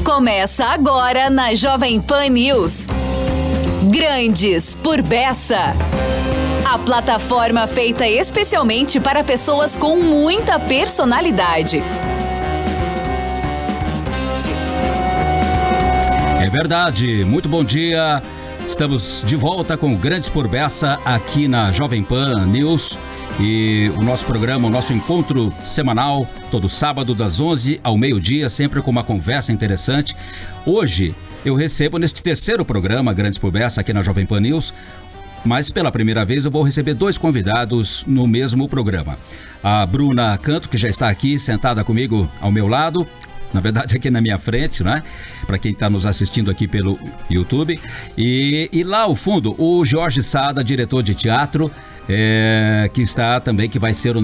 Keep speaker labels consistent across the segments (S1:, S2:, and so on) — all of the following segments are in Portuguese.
S1: Começa agora na Jovem Pan News. Grandes por Bessa. A plataforma feita especialmente para pessoas com muita personalidade.
S2: É verdade, muito bom dia. Estamos de volta com o Grandes por Bessa aqui na Jovem Pan News. E o nosso programa, o nosso encontro semanal, todo sábado das 11 ao meio-dia, sempre com uma conversa interessante. Hoje eu recebo neste terceiro programa, Grandes por Bessa, aqui na Jovem Pan News, mas pela primeira vez eu vou receber dois convidados no mesmo programa. A Bruna Canto, que já está aqui sentada comigo ao meu lado, na verdade aqui na minha frente, né? Para quem está nos assistindo aqui pelo YouTube. E lá ao fundo, o Jorge Sada, diretor de teatro, que está também, que vai ser o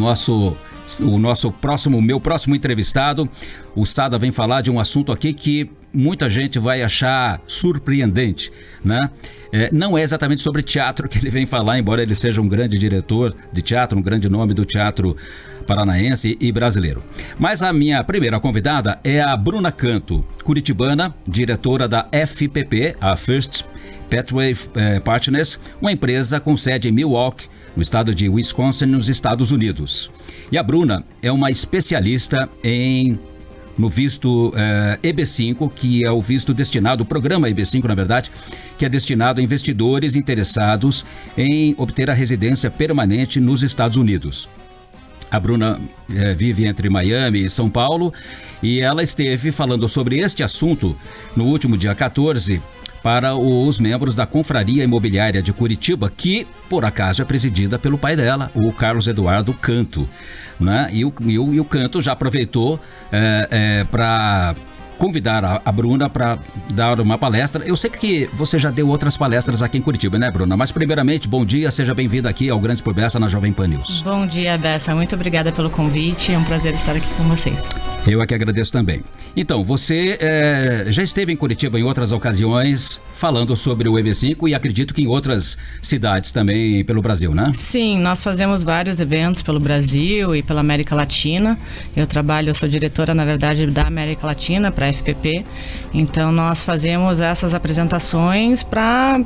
S2: meu próximo entrevistado. O Sada vem falar de um assunto aqui que muita gente vai achar surpreendente, né? Não é exatamente sobre teatro que ele vem falar, embora ele seja um grande diretor de teatro, um grande nome do teatro paranaense e brasileiro. Mas a minha primeira convidada é a Bruna Canto, curitibana, diretora da FPP, a First Pathway Partners, uma empresa com sede em Milwaukee, no estado de Wisconsin, nos Estados Unidos. E a Bruna é uma especialista no visto EB5, que é o visto destinado, o programa EB5, na verdade, que é destinado a investidores interessados em obter a residência permanente nos Estados Unidos. A Bruna vive entre Miami e São Paulo e ela esteve falando sobre este assunto no último dia 14 para os membros da Confraria Imobiliária de Curitiba, que, por acaso, é presidida pelo pai dela, o Carlos Eduardo Canto, né? E o Canto já aproveitou para convidar a Bruna para dar uma palestra. Eu sei que você já deu outras palestras aqui em Curitiba, né, Bruna? Mas, primeiramente, bom dia, seja bem-vinda aqui ao Grandes por Bessa na Jovem Pan News. Bom dia, Bessa. Muito obrigada pelo convite. É um prazer estar aqui com vocês. Eu é que agradeço também. Então, você já esteve em Curitiba em outras ocasiões falando sobre o EB5 e acredito que em outras cidades também pelo Brasil, né? Sim, nós fazemos vários eventos pelo Brasil e pela América Latina. Eu sou diretora, na verdade, da América Latina para a FPP. Então, nós fazemos essas apresentações para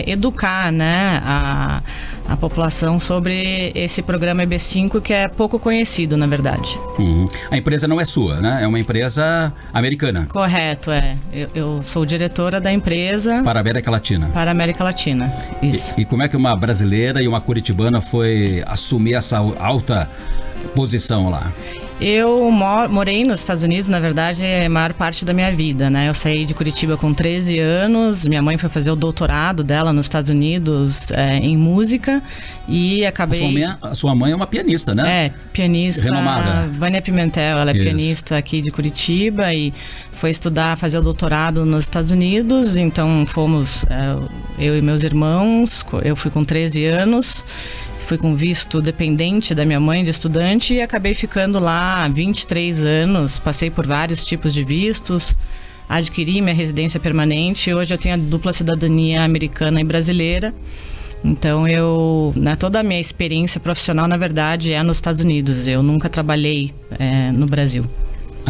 S2: educar, né, a população sobre esse programa EB5, que é pouco conhecido, na verdade. A empresa não é sua, né? É uma empresa americana. Correto, Eu sou diretora da empresa... Para a América Latina. Para a América Latina, isso. E como é que uma brasileira e uma curitibana foi assumir essa alta posição lá? Eu morei nos Estados Unidos, na verdade, a maior parte da minha vida, né? Eu saí de Curitiba com 13 anos, minha mãe foi fazer o doutorado dela nos Estados Unidos em música e acabei... A sua mãe é uma pianista, né? Pianista. Renomada. Vânia Pimentel, ela é pianista aqui de Curitiba e foi fazer o doutorado nos Estados Unidos, então fomos, eu e meus irmãos, eu fui com 13 anos... Fui com visto dependente da minha mãe de estudante e acabei ficando lá há 23 anos. Passei por vários tipos de vistos, adquiri minha residência permanente. Hoje eu tenho a dupla cidadania americana e brasileira. Então, toda a minha experiência profissional, na verdade, é nos Estados Unidos. Eu nunca trabalhei no Brasil.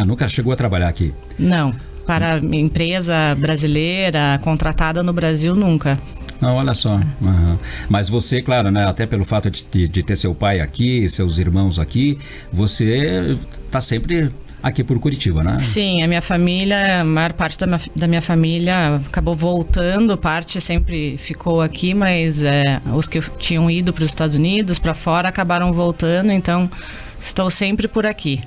S2: Nunca chegou a trabalhar aqui? Não. Para empresa brasileira, contratada no Brasil, nunca. Olha só. Mas você, claro, né, até pelo fato de ter seu pai aqui, seus irmãos aqui, você está sempre aqui por Curitiba, né? Sim, a minha família, a maior parte da minha família acabou voltando, parte sempre ficou aqui, mas os que tinham ido para os Estados Unidos, para fora, acabaram voltando, então estou sempre por aqui.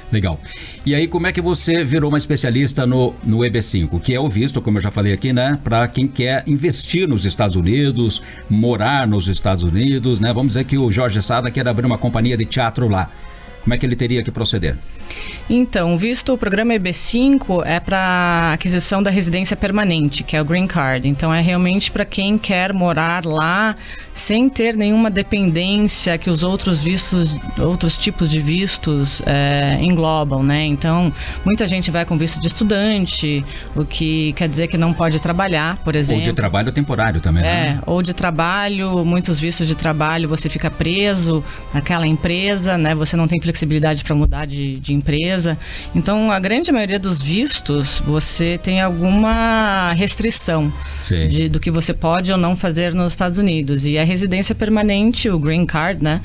S2: Legal. E aí, como é que você virou uma especialista no EB5, que é o visto, como eu já falei aqui, né, para quem quer investir nos Estados Unidos, morar nos Estados Unidos, né? Vamos dizer que o Jorge Sada quer abrir uma companhia de teatro lá. Como é que ele teria que proceder? Então, o programa EB5 é para aquisição da residência permanente, que é o Green Card. Então, é realmente para quem quer morar lá sem ter nenhuma dependência que os outros tipos de vistos englobam, né? Então, muita gente vai com visto de estudante, o que quer dizer que não pode trabalhar, por exemplo. Ou de trabalho temporário também, né? Ou de trabalho, muitos vistos de trabalho, você fica preso naquela empresa, né? Você não tem flexibilidade
S3: flexibilidade para mudar de empresa. Então, a grande maioria dos vistos, você tem alguma restrição do que você pode ou não fazer nos Estados Unidos. E a residência permanente, o Green Card, né,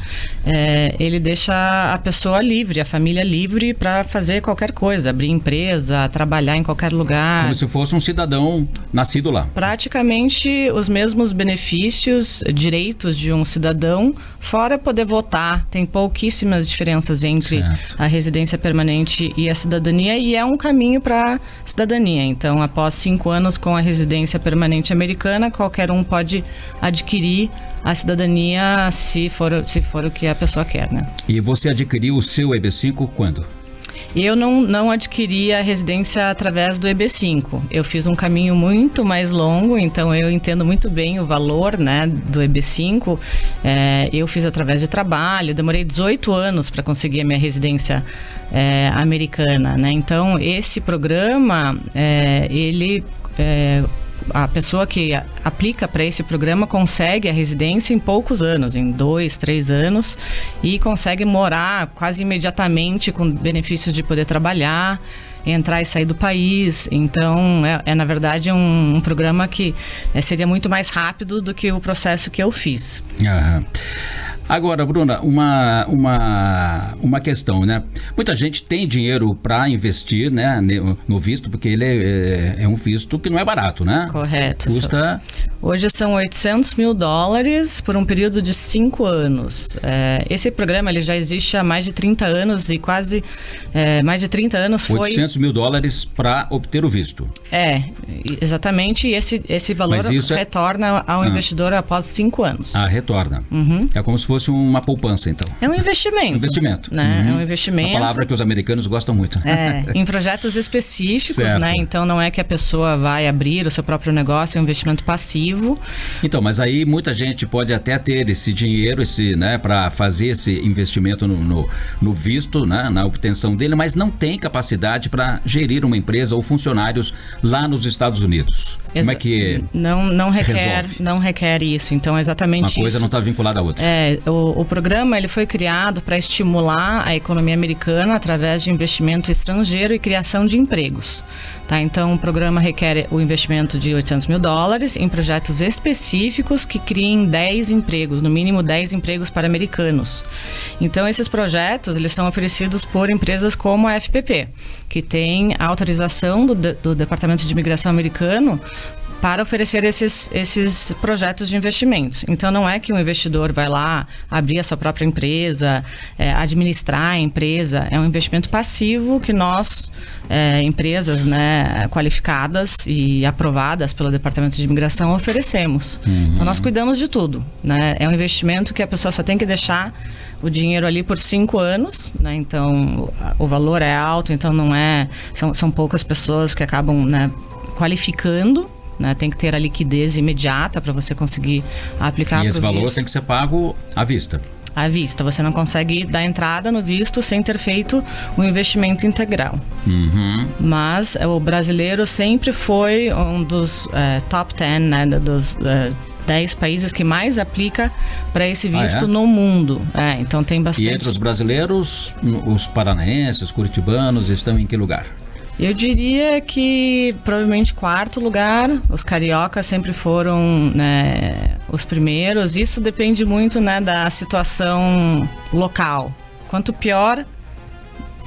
S3: ele deixa a pessoa livre, a família livre para fazer qualquer coisa, abrir empresa, trabalhar em qualquer lugar.
S2: Como se fosse um cidadão nascido lá.
S3: Praticamente os mesmos benefícios, direitos de um cidadão, fora poder votar. Tem pouquíssimas diferenças entre a residência permanente e a cidadania, e é um caminho para cidadania. Então, após 5 anos com a residência permanente americana, qualquer um pode adquirir a cidadania se for o que a pessoa quer, né?
S2: E você adquiriu o seu EB5 quando?
S3: Eu não adquiri a residência através do EB5. Eu fiz um caminho muito mais longo, então eu entendo muito bem o valor, né, do EB5. Eu fiz através de trabalho, demorei 18 anos para conseguir a minha residência americana, né? Então, esse programa, a pessoa que aplica para esse programa consegue a residência em poucos anos, em 2, 3 anos, e consegue morar quase imediatamente com benefícios de poder trabalhar, entrar e sair do país. Então, na verdade um programa que seria muito mais rápido do que o processo que eu fiz.
S2: Agora, Bruna, uma questão, né? Muita gente tem dinheiro para investir, né, no visto, porque ele é um visto que não é barato, né?
S3: Correto.
S2: Custa...
S3: Hoje são $800 mil por um período de 5 anos. Esse programa ele já existe há mais de 30 anos e quase mais de 30 anos foi...
S2: $800 mil para obter o visto.
S3: Exatamente. E esse valor retorna ao investidor após 5 anos.
S2: Retorna. É como se fosse uma poupança, então.
S3: É um investimento. Né? É um investimento.
S2: Uma palavra que os americanos gostam muito.
S3: Em projetos específicos, né? Então não é que a pessoa vai abrir o seu próprio negócio, é um investimento passivo.
S2: Então, mas aí muita gente pode até ter esse dinheiro, né, para fazer esse investimento no visto, né, na obtenção dele, mas não tem capacidade para gerir uma empresa ou funcionários lá nos Estados Unidos. Como é que
S3: não requer isso. Então, exatamente isso.
S2: Uma coisa não está vinculada à outra.
S3: O programa ele foi criado para estimular a economia americana através de investimento estrangeiro e criação de empregos. Tá? Então, o programa requer o investimento de $800 mil em projetos específicos que criem 10 empregos, no mínimo 10 empregos para americanos. Então, esses projetos eles são oferecidos por empresas como a FPP, que tem a autorização do Departamento de Imigração americano para oferecer esses projetos de investimentos. Então, não é que um investidor vai lá abrir a sua própria empresa, administrar a empresa. É um investimento passivo que nós, empresas, né, qualificadas e aprovadas pelo Departamento de Imigração, oferecemos. Então, nós cuidamos de tudo, né? É um investimento que a pessoa só tem que deixar o dinheiro ali por 5 anos, né? Então, o valor é alto, então não é... São poucas pessoas que acabam, né, qualificando, né? Tem que ter a liquidez imediata para você conseguir aplicar para o visto.
S2: E esse valor tem que ser pago à vista.
S3: À vista. Você não consegue dar entrada no visto sem ter feito um investimento integral. Mas o brasileiro sempre foi um dos top 10, né, dos 10 países que mais aplica para esse visto no mundo. Então tem bastante.
S2: E entre os brasileiros, os paranaenses, curitibanos estão em que lugar?
S3: Eu diria que provavelmente 4º lugar. Os cariocas sempre foram, né, os primeiros. Isso depende muito, né, da situação local. Quanto pior,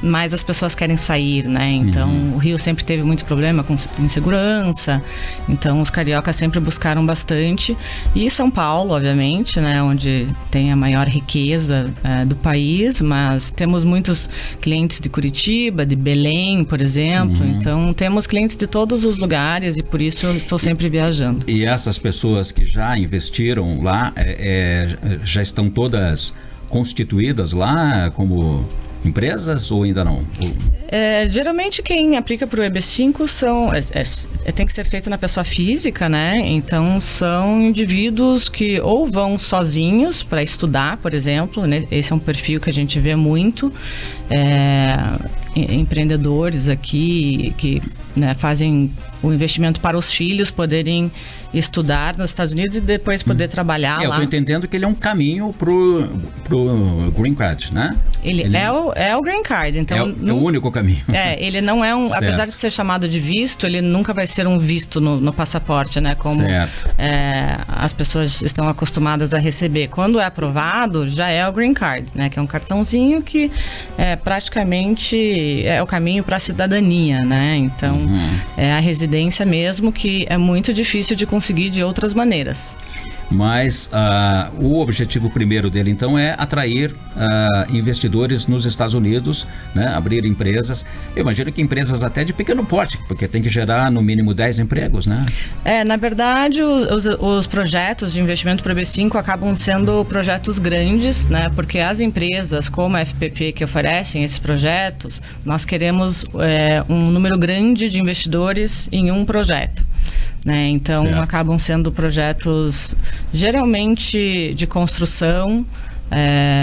S3: mais as pessoas querem sair, né? Então, o Rio sempre teve muito problema com insegurança. Então, os cariocas sempre buscaram bastante. E São Paulo, obviamente, né? Onde tem a maior riqueza do país. Mas temos muitos clientes de Curitiba, de Belém, por exemplo. Então, temos clientes de todos os lugares e por isso eu estou sempre viajando.
S2: E essas pessoas que já investiram lá, já estão todas constituídas lá como empresas ou ainda não?
S3: Geralmente quem aplica para o EB5 tem que ser feito na pessoa física, né? Então são indivíduos que ou vão sozinhos para estudar, por exemplo, né? Esse é um perfil que a gente vê muito, empreendedores aqui que né, fazem o investimento para os filhos poderem estudar nos Estados Unidos e depois poder trabalhar lá.
S2: Eu estou entendendo que ele é um caminho pro Green Card, né?
S3: Ele é o Green Card, então...
S2: É o único caminho.
S3: Ele não é um...
S2: Certo.
S3: Apesar de ser chamado de visto, ele nunca vai ser um visto no passaporte, né? Como as pessoas estão acostumadas a receber. Quando é aprovado, já é o Green Card, né? Que é um cartãozinho que praticamente é o caminho para a cidadania, né? Então, é a residência mesmo, que é muito difícil de conseguir de outras maneiras.
S2: Mas o objetivo primeiro dele, então, é atrair investidores nos Estados Unidos, né? Abrir empresas. Eu imagino que empresas até de pequeno porte, porque tem que gerar no mínimo 10 empregos, né?
S3: Na verdade, os projetos de investimento para o EB5 acabam sendo projetos grandes, né? Porque as empresas como a FPP que oferecem esses projetos, nós queremos um número grande de investidores em um projeto. Né? Então, acabam sendo projetos geralmente de construção,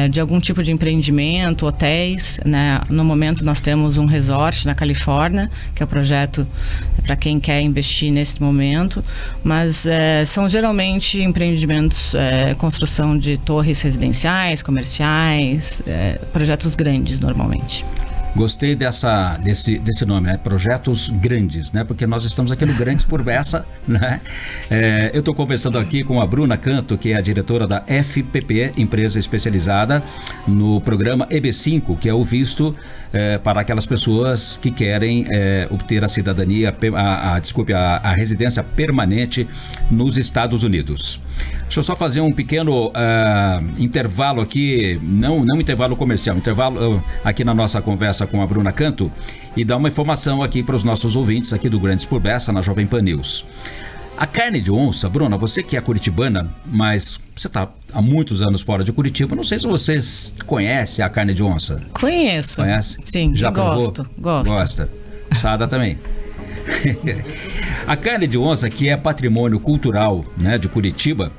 S3: de algum tipo de empreendimento, hotéis, né? No momento nós temos um resort na Califórnia, que é o projeto para quem quer investir nesse momento, mas são geralmente empreendimentos, construção de torres residenciais, comerciais, projetos grandes normalmente.
S2: Gostei desse nome, né? Projetos grandes, né? Porque nós estamos aqui no Grandes por Bessa, né? Eu estou conversando aqui com a Bruna Canto, que é a diretora da FPP, empresa especializada no programa EB5, que é o visto para aquelas pessoas que querem obter a cidadania, a residência permanente nos Estados Unidos. Deixa eu só fazer um pequeno intervalo aqui, não intervalo comercial, intervalo aqui na nossa conversa com a Bruna Canto e dar uma informação aqui para os nossos ouvintes aqui do Grandes por Bessa, na Jovem Pan News. A carne de onça, Bruna, você que é curitibana, mas você está há muitos anos fora de Curitiba, não sei se você conhece a carne de onça.
S3: Conheço.
S2: Conhece?
S3: Sim,
S2: já provou?
S3: Gosto.
S2: Gosta. Sada também. A carne de onça, que é patrimônio cultural, né, de Curitiba,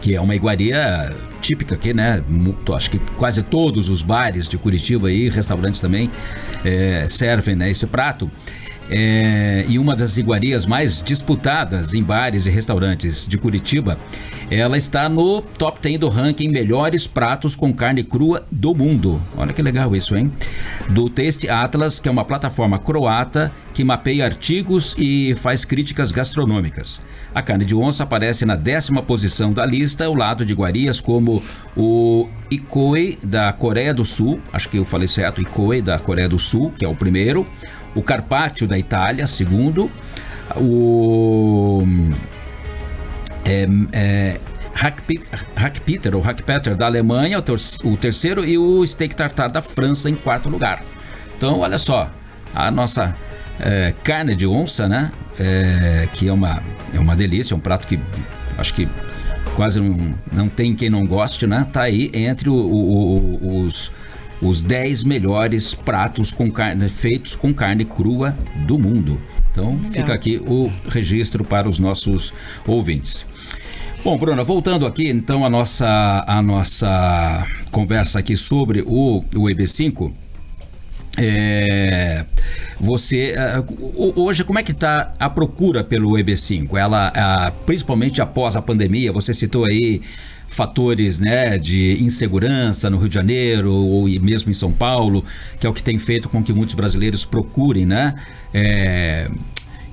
S2: que é uma iguaria típica aqui, né? Acho que quase todos os bares de Curitiba e restaurantes também servem, né, esse prato. E uma das iguarias mais disputadas em bares e restaurantes de Curitiba, ela está no top 10 do ranking melhores pratos com carne crua do mundo. Olha que legal isso, hein? Do Taste Atlas, que é uma plataforma croata que mapeia artigos e faz críticas gastronômicas. A carne de onça aparece na 10ª posição da lista, ao lado de iguarias como o Ikoe da Coreia do Sul, acho que eu falei certo, Ikoe da Coreia do Sul, que é o primeiro, o Carpaccio da Itália, segundo, o Hackpeter da Alemanha, o terceiro, e o Steak Tartare da França em quarto lugar. Então, olha só, a nossa carne de onça, né? Que é uma delícia, um prato que acho que quase não tem quem não goste, né? Tá aí entre os 10 melhores pratos feitos com carne crua do mundo. Então, fica aqui o registro para os nossos ouvintes. Bom, Bruna, voltando aqui, então, a nossa conversa aqui sobre o EB5, hoje, como é que está a procura pelo EB5? Ela, principalmente após a pandemia, você citou aí fatores, né, de insegurança no Rio de Janeiro ou mesmo em São Paulo, que é o que tem feito com que muitos brasileiros procurem, né,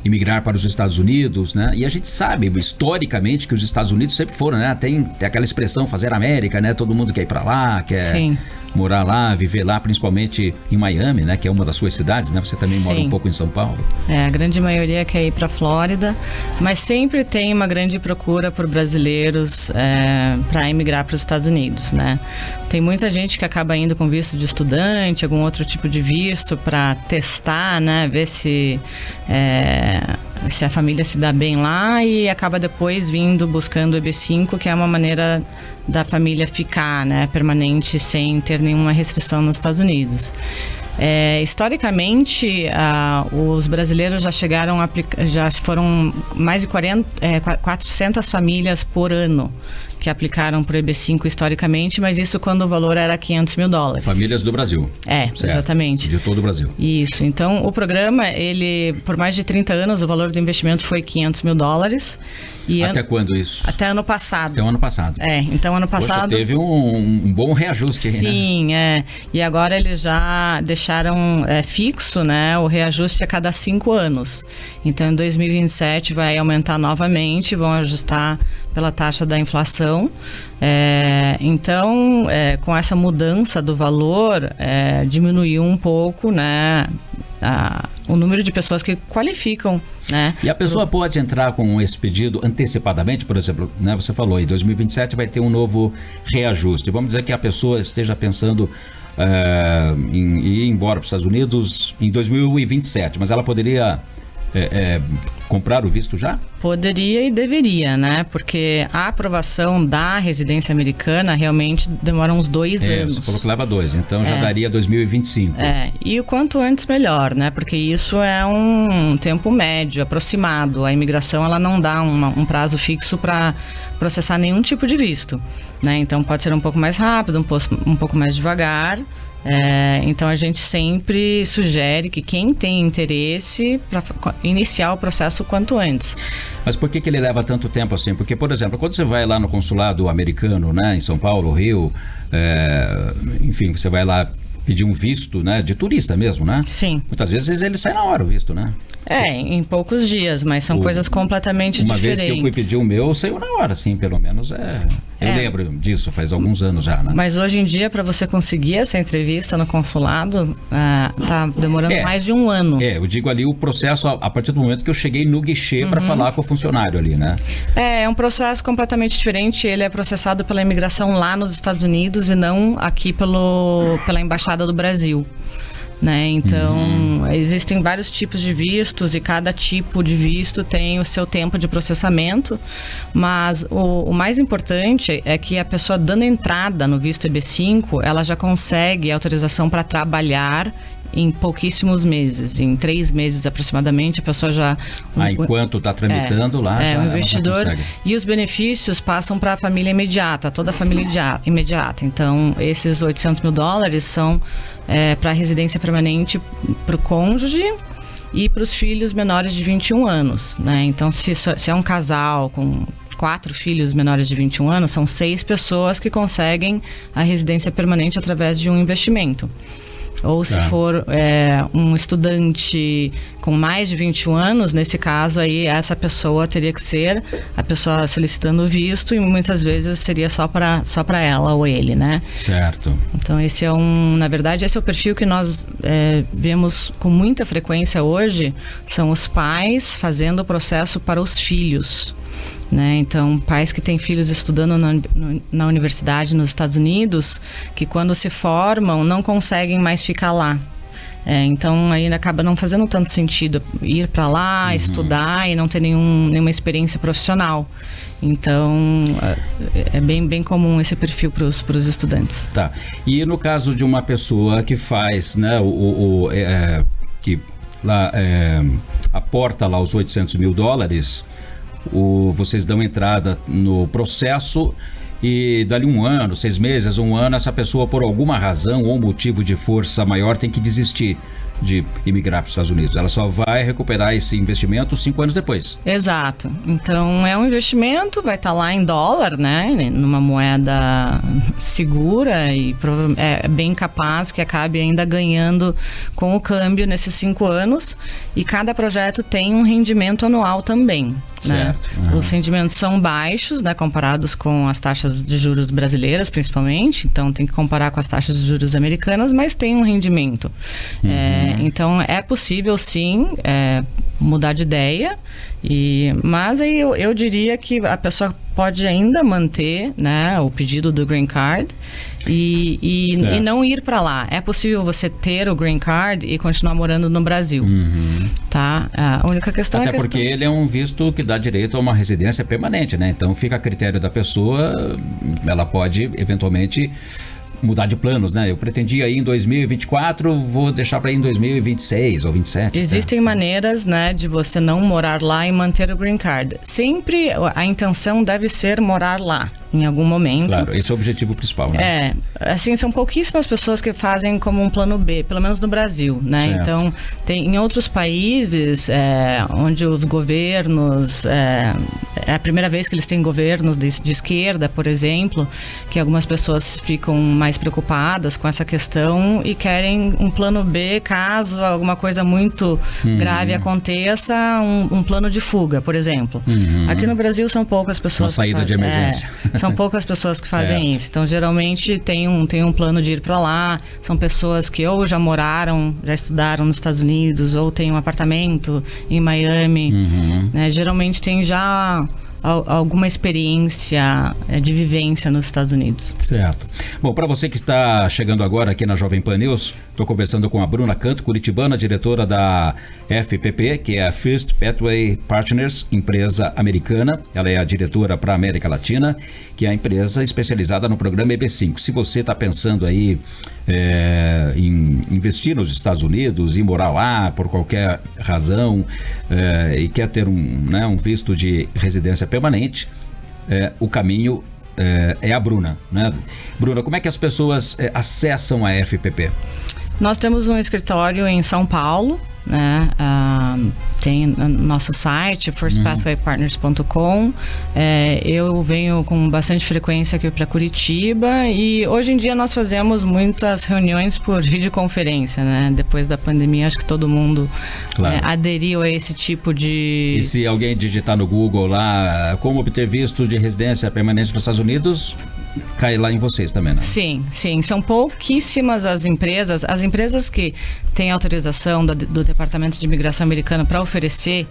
S2: imigrar para os Estados Unidos, né? E a gente sabe historicamente que os Estados Unidos sempre foram, né? Tem aquela expressão fazer América, né? Todo mundo quer ir para lá, quer morar lá, viver lá, principalmente em Miami, né? Que é uma das suas cidades, né? Você também mora um pouco em São Paulo.
S3: A grande maioria quer ir para a Flórida, mas sempre tem uma grande procura por brasileiros para emigrar para os Estados Unidos, né? Tem muita gente que acaba indo com visto de estudante, algum outro tipo de visto para testar, né? Ver se a família se dá bem lá e acaba depois vindo buscando o EB5, que é uma maneira da família ficar, né, permanente sem ter nenhuma restrição nos Estados Unidos. Historicamente, os brasileiros já chegaram já foram mais de 400 famílias por ano que aplicaram para o EB5 historicamente, mas isso quando o valor era $500 mil.
S2: Famílias do Brasil.
S3: Certo, exatamente.
S2: De todo o Brasil.
S3: Isso. Então, o programa, ele, por mais de 30 anos, o valor do investimento foi $500 mil.
S2: Até quando isso?
S3: Até ano passado.
S2: Até o ano passado.
S3: Então ano passado...
S2: Poxa, teve um bom reajuste aí, né?
S3: Sim, E agora eles já deixaram fixo, né, o reajuste a cada 5 anos. Então em 2027 vai aumentar novamente, vão ajustar pela taxa da inflação. Então, com essa mudança do valor, diminuiu um pouco, né, o número de pessoas que qualificam, né?
S2: E a pessoa pode entrar com esse pedido antecipadamente, por exemplo, né? Você falou, em 2027 vai ter um novo reajuste. Vamos dizer que a pessoa esteja pensando em ir embora para os Estados Unidos em 2027, mas ela poderia comprar o visto já?
S3: Poderia e deveria, né? Porque a aprovação da residência americana realmente demora uns 2 anos.
S2: Você falou que leva 2, então já daria 2025.
S3: E o quanto antes melhor, né? Porque isso é um tempo médio, aproximado. A imigração, ela não dá um prazo fixo para processar nenhum tipo de visto, né? Então pode ser um pouco mais rápido, um pouco mais devagar. Então a gente sempre sugere que quem tem interesse para iniciar o processo o quanto antes.
S2: Mas por que ele leva tanto tempo assim? Porque, por exemplo, quando você vai lá no consulado americano, né, em São Paulo, Rio, enfim, você vai lá pedir um visto, né, de turista mesmo, né?
S3: Sim.
S2: Muitas vezes ele sai na hora o visto, né?
S3: Em poucos dias, mas são coisas completamente diferentes.
S2: Uma vez que eu fui pedir o meu, saiu na hora, assim, pelo menos. Eu lembro disso, faz alguns anos já, né?
S3: Mas hoje em dia, para você conseguir essa entrevista no consulado, tá demorando mais de 1 ano.
S2: Eu digo ali o processo a partir do momento que eu cheguei no guichê para falar com o funcionário ali, né? É
S3: um processo completamente diferente. Ele é processado pela imigração lá nos Estados Unidos e não aqui pela Embaixada do Brasil. Né? Então, existem vários tipos de vistos e cada tipo de visto tem o seu tempo de processamento, mas o mais importante é que a pessoa dando entrada no visto EB5, ela já consegue autorização para trabalhar em pouquíssimos meses, em 3 meses aproximadamente, a pessoa já...
S2: enquanto está tramitando lá, já
S3: o investidor, e os benefícios passam para a família imediata, toda a família imediata. Então, esses $800 mil são para residência permanente para o cônjuge e para os filhos menores de 21 anos, né? Então, se é um casal com 4 filhos menores de 21 anos, são 6 pessoas que conseguem a residência permanente através de um investimento. Ou se for um estudante com mais de 21 anos, nesse caso aí essa pessoa teria que ser a pessoa solicitando o visto e muitas vezes seria só para ela ou ele, né?
S2: Certo.
S3: Então esse é na verdade esse é o perfil que nós vemos com muita frequência hoje, são os pais fazendo o processo para os filhos. Né? Então, pais que têm filhos estudando na universidade nos Estados Unidos, que quando se formam não conseguem mais ficar lá. Então, ainda acaba não fazendo tanto sentido ir para lá, estudar e não ter nenhuma experiência profissional. Então, é bem comum esse perfil para os estudantes.
S2: Tá. E no caso de uma pessoa que faz, né, que lá aporta lá os $800 mil, vocês dão entrada no processo e dali 1 ano, 6 meses, 1 ano, essa pessoa por alguma razão ou motivo de força maior tem que desistir de imigrar para os Estados Unidos. Ela só vai recuperar esse investimento 5 anos depois.
S3: Exato. Então é um investimento, vai estar lá em dólar, né? Numa moeda segura e é bem capaz que acabe ainda ganhando com o câmbio nesses 5 anos. E cada projeto tem um rendimento anual também. Né? Os rendimentos são baixos, né, comparados com as taxas de juros brasileiras, principalmente. Então, tem que comparar com as taxas de juros americanas, mas tem um rendimento. Então, é possível, sim, mudar de ideia. Mas aí eu diria que a pessoa pode ainda manter, né, o pedido do Green Card e não ir para lá. É possível você ter o Green Card e continuar morando no Brasil. Tá? A única questão
S2: Até porque ele é um visto que dá direito a uma residência permanente, né? Então fica a critério da pessoa, ela pode eventualmente mudar de planos, né? Eu pretendia ir em 2024, vou deixar para ir em 2026 ou 27.
S3: Existem maneiras, né, de você não morar lá e manter o Green Card. Sempre a intenção deve ser morar lá, em algum momento.
S2: Claro, esse é o objetivo principal, né?
S3: Assim, são pouquíssimas pessoas que fazem como um plano B, pelo menos no Brasil, né?
S2: Certo.
S3: Então, tem em outros países onde os governos, é a primeira vez que eles têm governos de esquerda, por exemplo, que algumas pessoas ficam mais preocupadas com essa questão e querem um plano B caso alguma coisa muito grave aconteça, um plano de fuga, por exemplo. Aqui no Brasil são poucas pessoas...
S2: Uma saída de emergência.
S3: São poucas pessoas que fazem isso. Então, geralmente, tem um plano de ir para lá. São pessoas que ou já moraram, já estudaram nos Estados Unidos, ou têm um apartamento em Miami. Né? Geralmente, tem já alguma experiência de vivência nos Estados Unidos.
S2: Certo. Bom, para você que está chegando agora aqui na Jovem Pan News, estou conversando com a Bruna Canto, curitibana, diretora da FPP, que é a First Pathway Partners, empresa americana. Ela é a diretora para a América Latina, que é a empresa especializada no programa EB5. Se você está pensando aí em investir nos Estados Unidos e morar lá por qualquer razão e quer ter um visto de residência permanente, o caminho é a Bruna, né? Bruna, como é que as pessoas acessam a FPP?
S3: Nós temos um escritório em São Paulo, né? Tem nosso site, firstpathwaypartners.com. Eu venho com bastante frequência aqui para Curitiba e hoje em dia nós fazemos muitas reuniões por videoconferência, né? Depois da pandemia, acho que todo mundo aderiu a esse tipo de... E
S2: se alguém digitar no Google lá, como obter visto de residência permanente nos Estados Unidos, cai lá em vocês também, né?
S3: Sim. São pouquíssimas as empresas que têm autorização do Departamento de Imigração americano para oferecer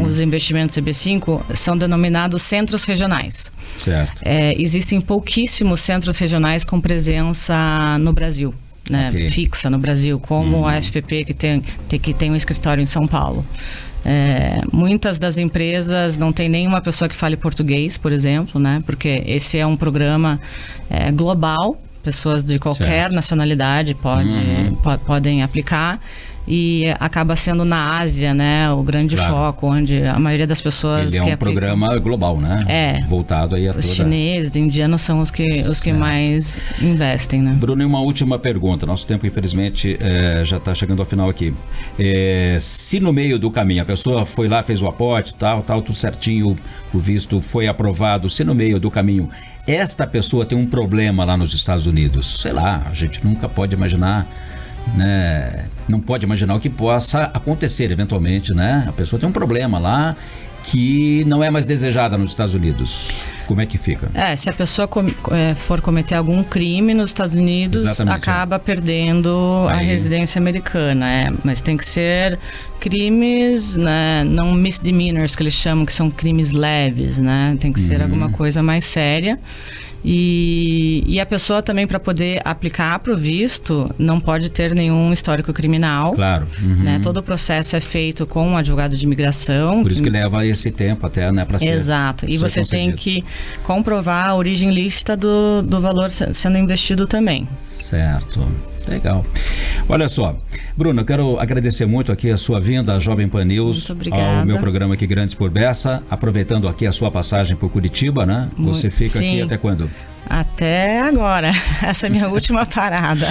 S3: os investimentos EB5 são denominados centros regionais. Certo. Existem pouquíssimos centros regionais com presença no Brasil, né? Fixa no Brasil, como a FPP que tem um escritório em São Paulo. Muitas das empresas não tem nenhuma pessoa que fale português, por exemplo, né? Porque esse é um programa global, pessoas de qualquer nacionalidade podem aplicar. E acaba sendo na Ásia, né, o grande foco, onde a maioria das pessoas...
S2: Ele é um programa global, né? Voltado aí a toda...
S3: Os chineses, indianos são os que mais investem, né?
S2: Bruno, e uma última pergunta. Nosso tempo, infelizmente, já está chegando ao final aqui. Se no meio do caminho a pessoa foi lá, fez o aporte, tal, tudo certinho, o visto foi aprovado, se no meio do caminho esta pessoa tem um problema lá nos Estados Unidos, sei lá, a gente nunca pode imaginar... né? Não pode imaginar o que possa acontecer eventualmente, né? A pessoa tem um problema lá que não é mais desejada nos Estados Unidos. Como é que fica?
S3: Se a pessoa for cometer algum crime nos Estados Unidos, acaba perdendo a residência americana. Mas tem que ser crimes, né, não misdemeanors, que eles chamam, que são crimes leves, né? Tem que ser alguma coisa mais séria. E a pessoa também, para poder aplicar para o visto, não pode ter nenhum histórico criminal.
S2: Claro.
S3: Né? Todo o processo é feito com um advogado de imigração.
S2: Por isso que leva esse tempo até, né, para ser...
S3: Exato. E você tem que comprovar a origem lícita do valor sendo investido também.
S2: Certo. Legal. Olha só, Bruna, eu quero agradecer muito aqui a sua vinda à Jovem Pan News, ao meu programa aqui Grandes por Bessa, aproveitando aqui a sua passagem por Curitiba, né? Você fica aqui até quando?
S3: Até agora. Essa é a minha última parada.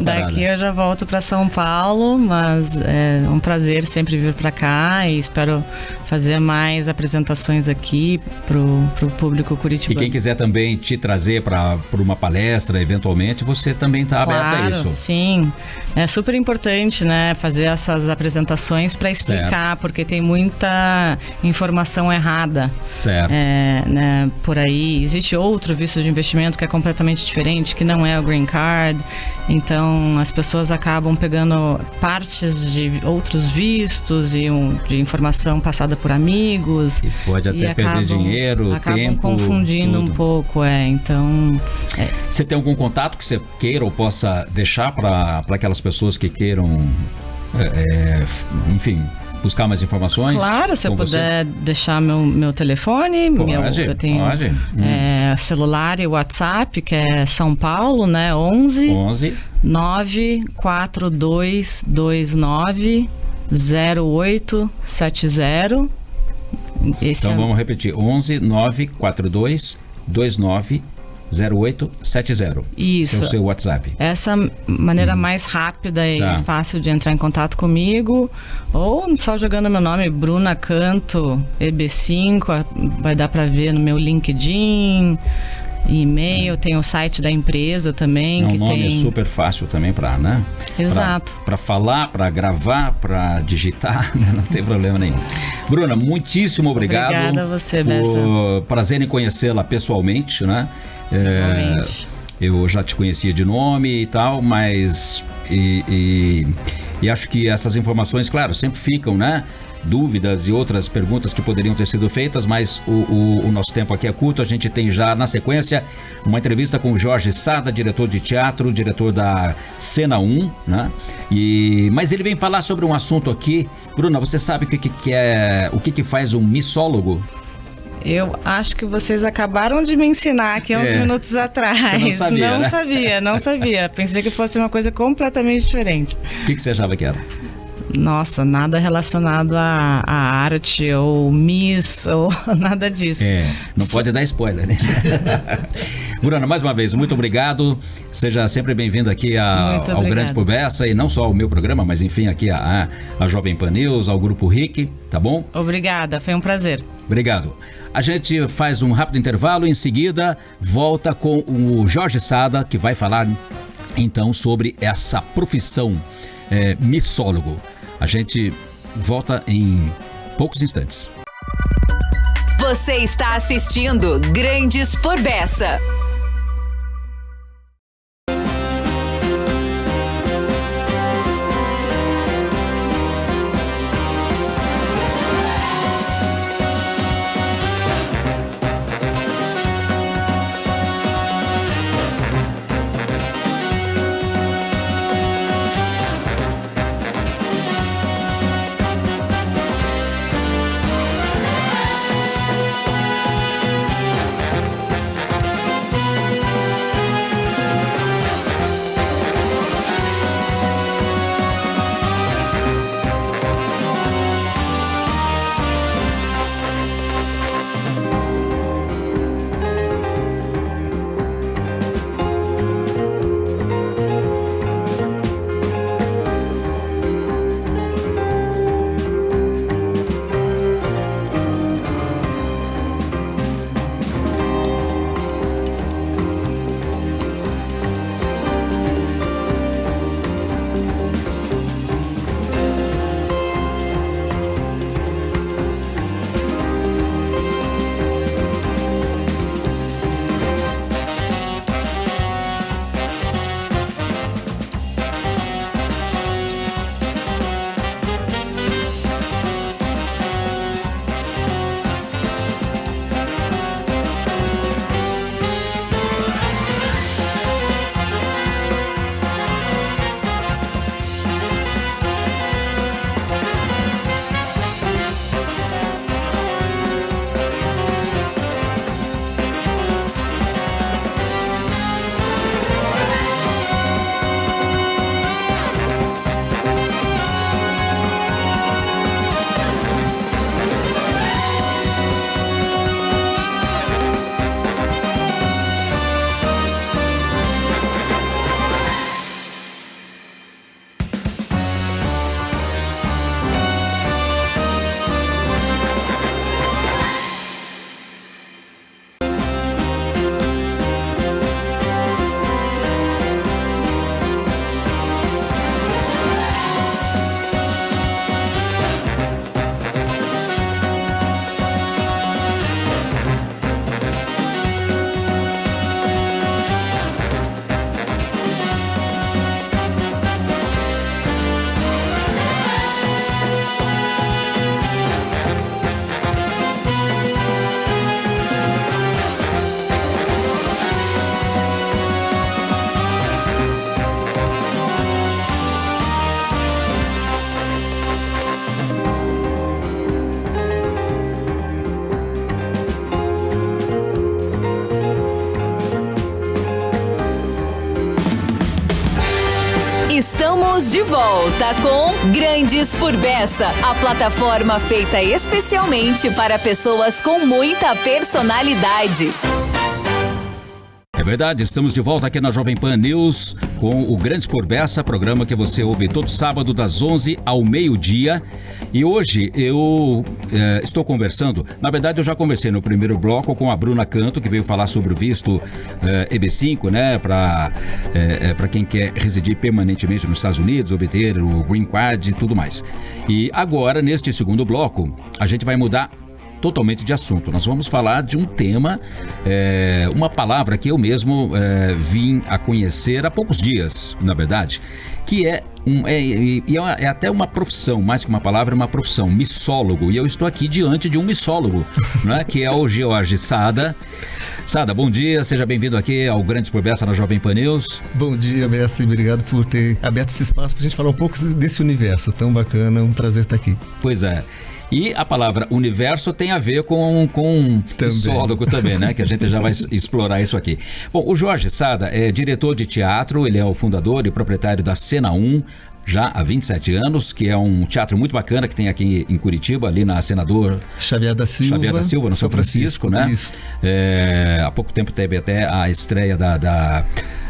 S3: Daqui eu já volto para São Paulo, mas é um prazer sempre vir para cá e espero fazer mais apresentações aqui pro público curitibano.
S2: E quem quiser também te trazer para uma palestra, eventualmente, você também está aberta a isso.
S3: Sim. É super importante, né, fazer essas apresentações para explicar, porque tem muita informação errada.
S2: Certo.
S3: Né, por aí. Existe outro visto de investimento que é completamente diferente, que não é o Green Card. Então, as pessoas acabam pegando partes de outros vistos e de informação passada por amigos.
S2: E pode até perder dinheiro, tempo,
S3: confundindo tudo. Um pouco, então...
S2: Você tem algum contato que você queira ou possa deixar para aquelas pessoas que queiram, enfim... buscar mais informações?
S3: Claro, se eu puder deixar meu telefone, eu tenho celular e WhatsApp, que é São Paulo, né? 11 94229 0870.
S2: Então vamos repetir, 11 942 290870.
S3: Isso.
S2: Esse é o seu WhatsApp.
S3: Essa maneira mais rápida e fácil de entrar em contato comigo, ou só jogando meu nome, Bruna Canto, EB5, vai dar para ver no meu LinkedIn, e-mail, tem o site da empresa também.
S2: É um
S3: que
S2: nome
S3: tem...
S2: super fácil também para, né?
S3: Exato.
S2: Para falar, para gravar, para digitar, né? Não tem problema nenhum. Bruna, muitíssimo obrigado.
S3: Obrigada a você, Bessa.
S2: Prazer em conhecê-la pessoalmente, né? Eu já te conhecia de nome e tal, mas e acho que essas informações, claro, sempre ficam, né? Dúvidas e outras perguntas que poderiam ter sido feitas, mas o nosso tempo aqui é curto. A gente tem já na sequência uma entrevista com o Jorge Sada, diretor de teatro, diretor da Cena 1, né? Mas ele vem falar sobre um assunto aqui. Bruna, você sabe o que faz um missólogo?
S3: Eu acho que vocês acabaram de me ensinar aqui há uns minutos atrás.
S2: Você não sabia, né?
S3: Não sabia. Pensei que fosse uma coisa completamente diferente.
S2: O que você achava que era?
S3: Nossa, nada relacionado à arte ou Miss ou nada disso.
S2: Não pode dar spoiler, né? Bruna, mais uma vez, muito obrigado. Seja sempre bem-vindo aqui ao Grandes por Bessa, e não só ao meu programa, mas enfim, aqui a Jovem Pan News, ao Grupo RIC, tá bom?
S3: Obrigada, foi um prazer.
S2: Obrigado. A gente faz um rápido intervalo, em seguida volta com o Jorge Sada, que vai falar então sobre essa profissão missólogo. A gente volta em poucos instantes.
S1: Você está assistindo Grandes por Bessa. Estamos de volta com Grandes por Bessa, a plataforma feita especialmente para pessoas com muita personalidade.
S2: verdade, estamos de volta aqui na Jovem Pan News com o Grandes por Beça, programa que você ouve todo sábado das 11 ao meio-dia. E hoje eu estou conversando, na verdade eu já conversei no primeiro bloco com a Bruna Canto, que veio falar sobre o visto EB5, né, para quem quer residir permanentemente nos Estados Unidos, obter o Green Card e tudo mais. E agora, neste segundo bloco, a gente vai mudar totalmente de assunto. Nós vamos falar de um tema, uma palavra que eu mesmo vim a conhecer há poucos dias, na verdade, que é até uma profissão, mais que uma palavra, é uma profissão, missólogo. E eu estou aqui diante de um missólogo, né, que é o George Sada. Sada, bom dia, seja bem-vindo aqui ao Grandes por Beça na Jovem Pan News.
S4: Bom dia, Bessa, e obrigado por ter aberto esse espaço para a gente falar um pouco desse universo tão bacana, um prazer estar aqui.
S2: Pois é. E a palavra universo tem a ver com missólogo também, né? Que a gente já vai explorar isso aqui. Bom, o Jorge Sada é diretor de teatro, ele é o fundador e proprietário da Cena 1, já há 27 anos, que é um teatro muito bacana que tem aqui em Curitiba, ali na Senador
S4: Xavier da Silva,
S2: no São Francisco, né? Há pouco tempo teve até a estreia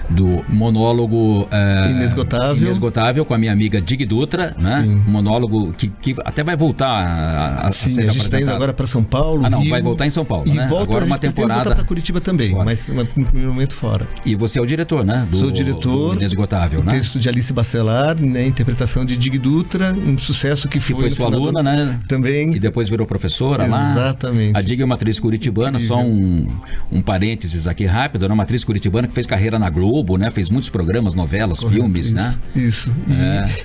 S2: do monólogo Inesgotável com a minha amiga Dig Dutra, né?
S4: Sim.
S2: Um monólogo que até vai voltar a
S4: Sim,
S2: ser
S4: a gente
S2: apresentado.
S4: está indo agora para São Paulo.
S2: Vai voltar em São Paulo, né?
S4: Agora uma temporada. Voltar para Curitiba também, fora. Mas no primeiro momento fora.
S2: E você é o diretor, né?
S4: Sou diretor.
S2: Do Inesgotável, né?
S4: Texto de Alice Bacelar, né? Interpretação de Dig Dutra, um sucesso que foi
S2: sua aluna, né?
S4: Também.
S2: E depois virou professora lá.
S4: Exatamente.
S2: A Dig é uma atriz curitibana, só um parênteses aqui rápido, é uma atriz curitibana que fez carreira na Globo, né? Fez muitos programas, novelas,
S4: correto,
S2: filmes, né?
S4: Isso.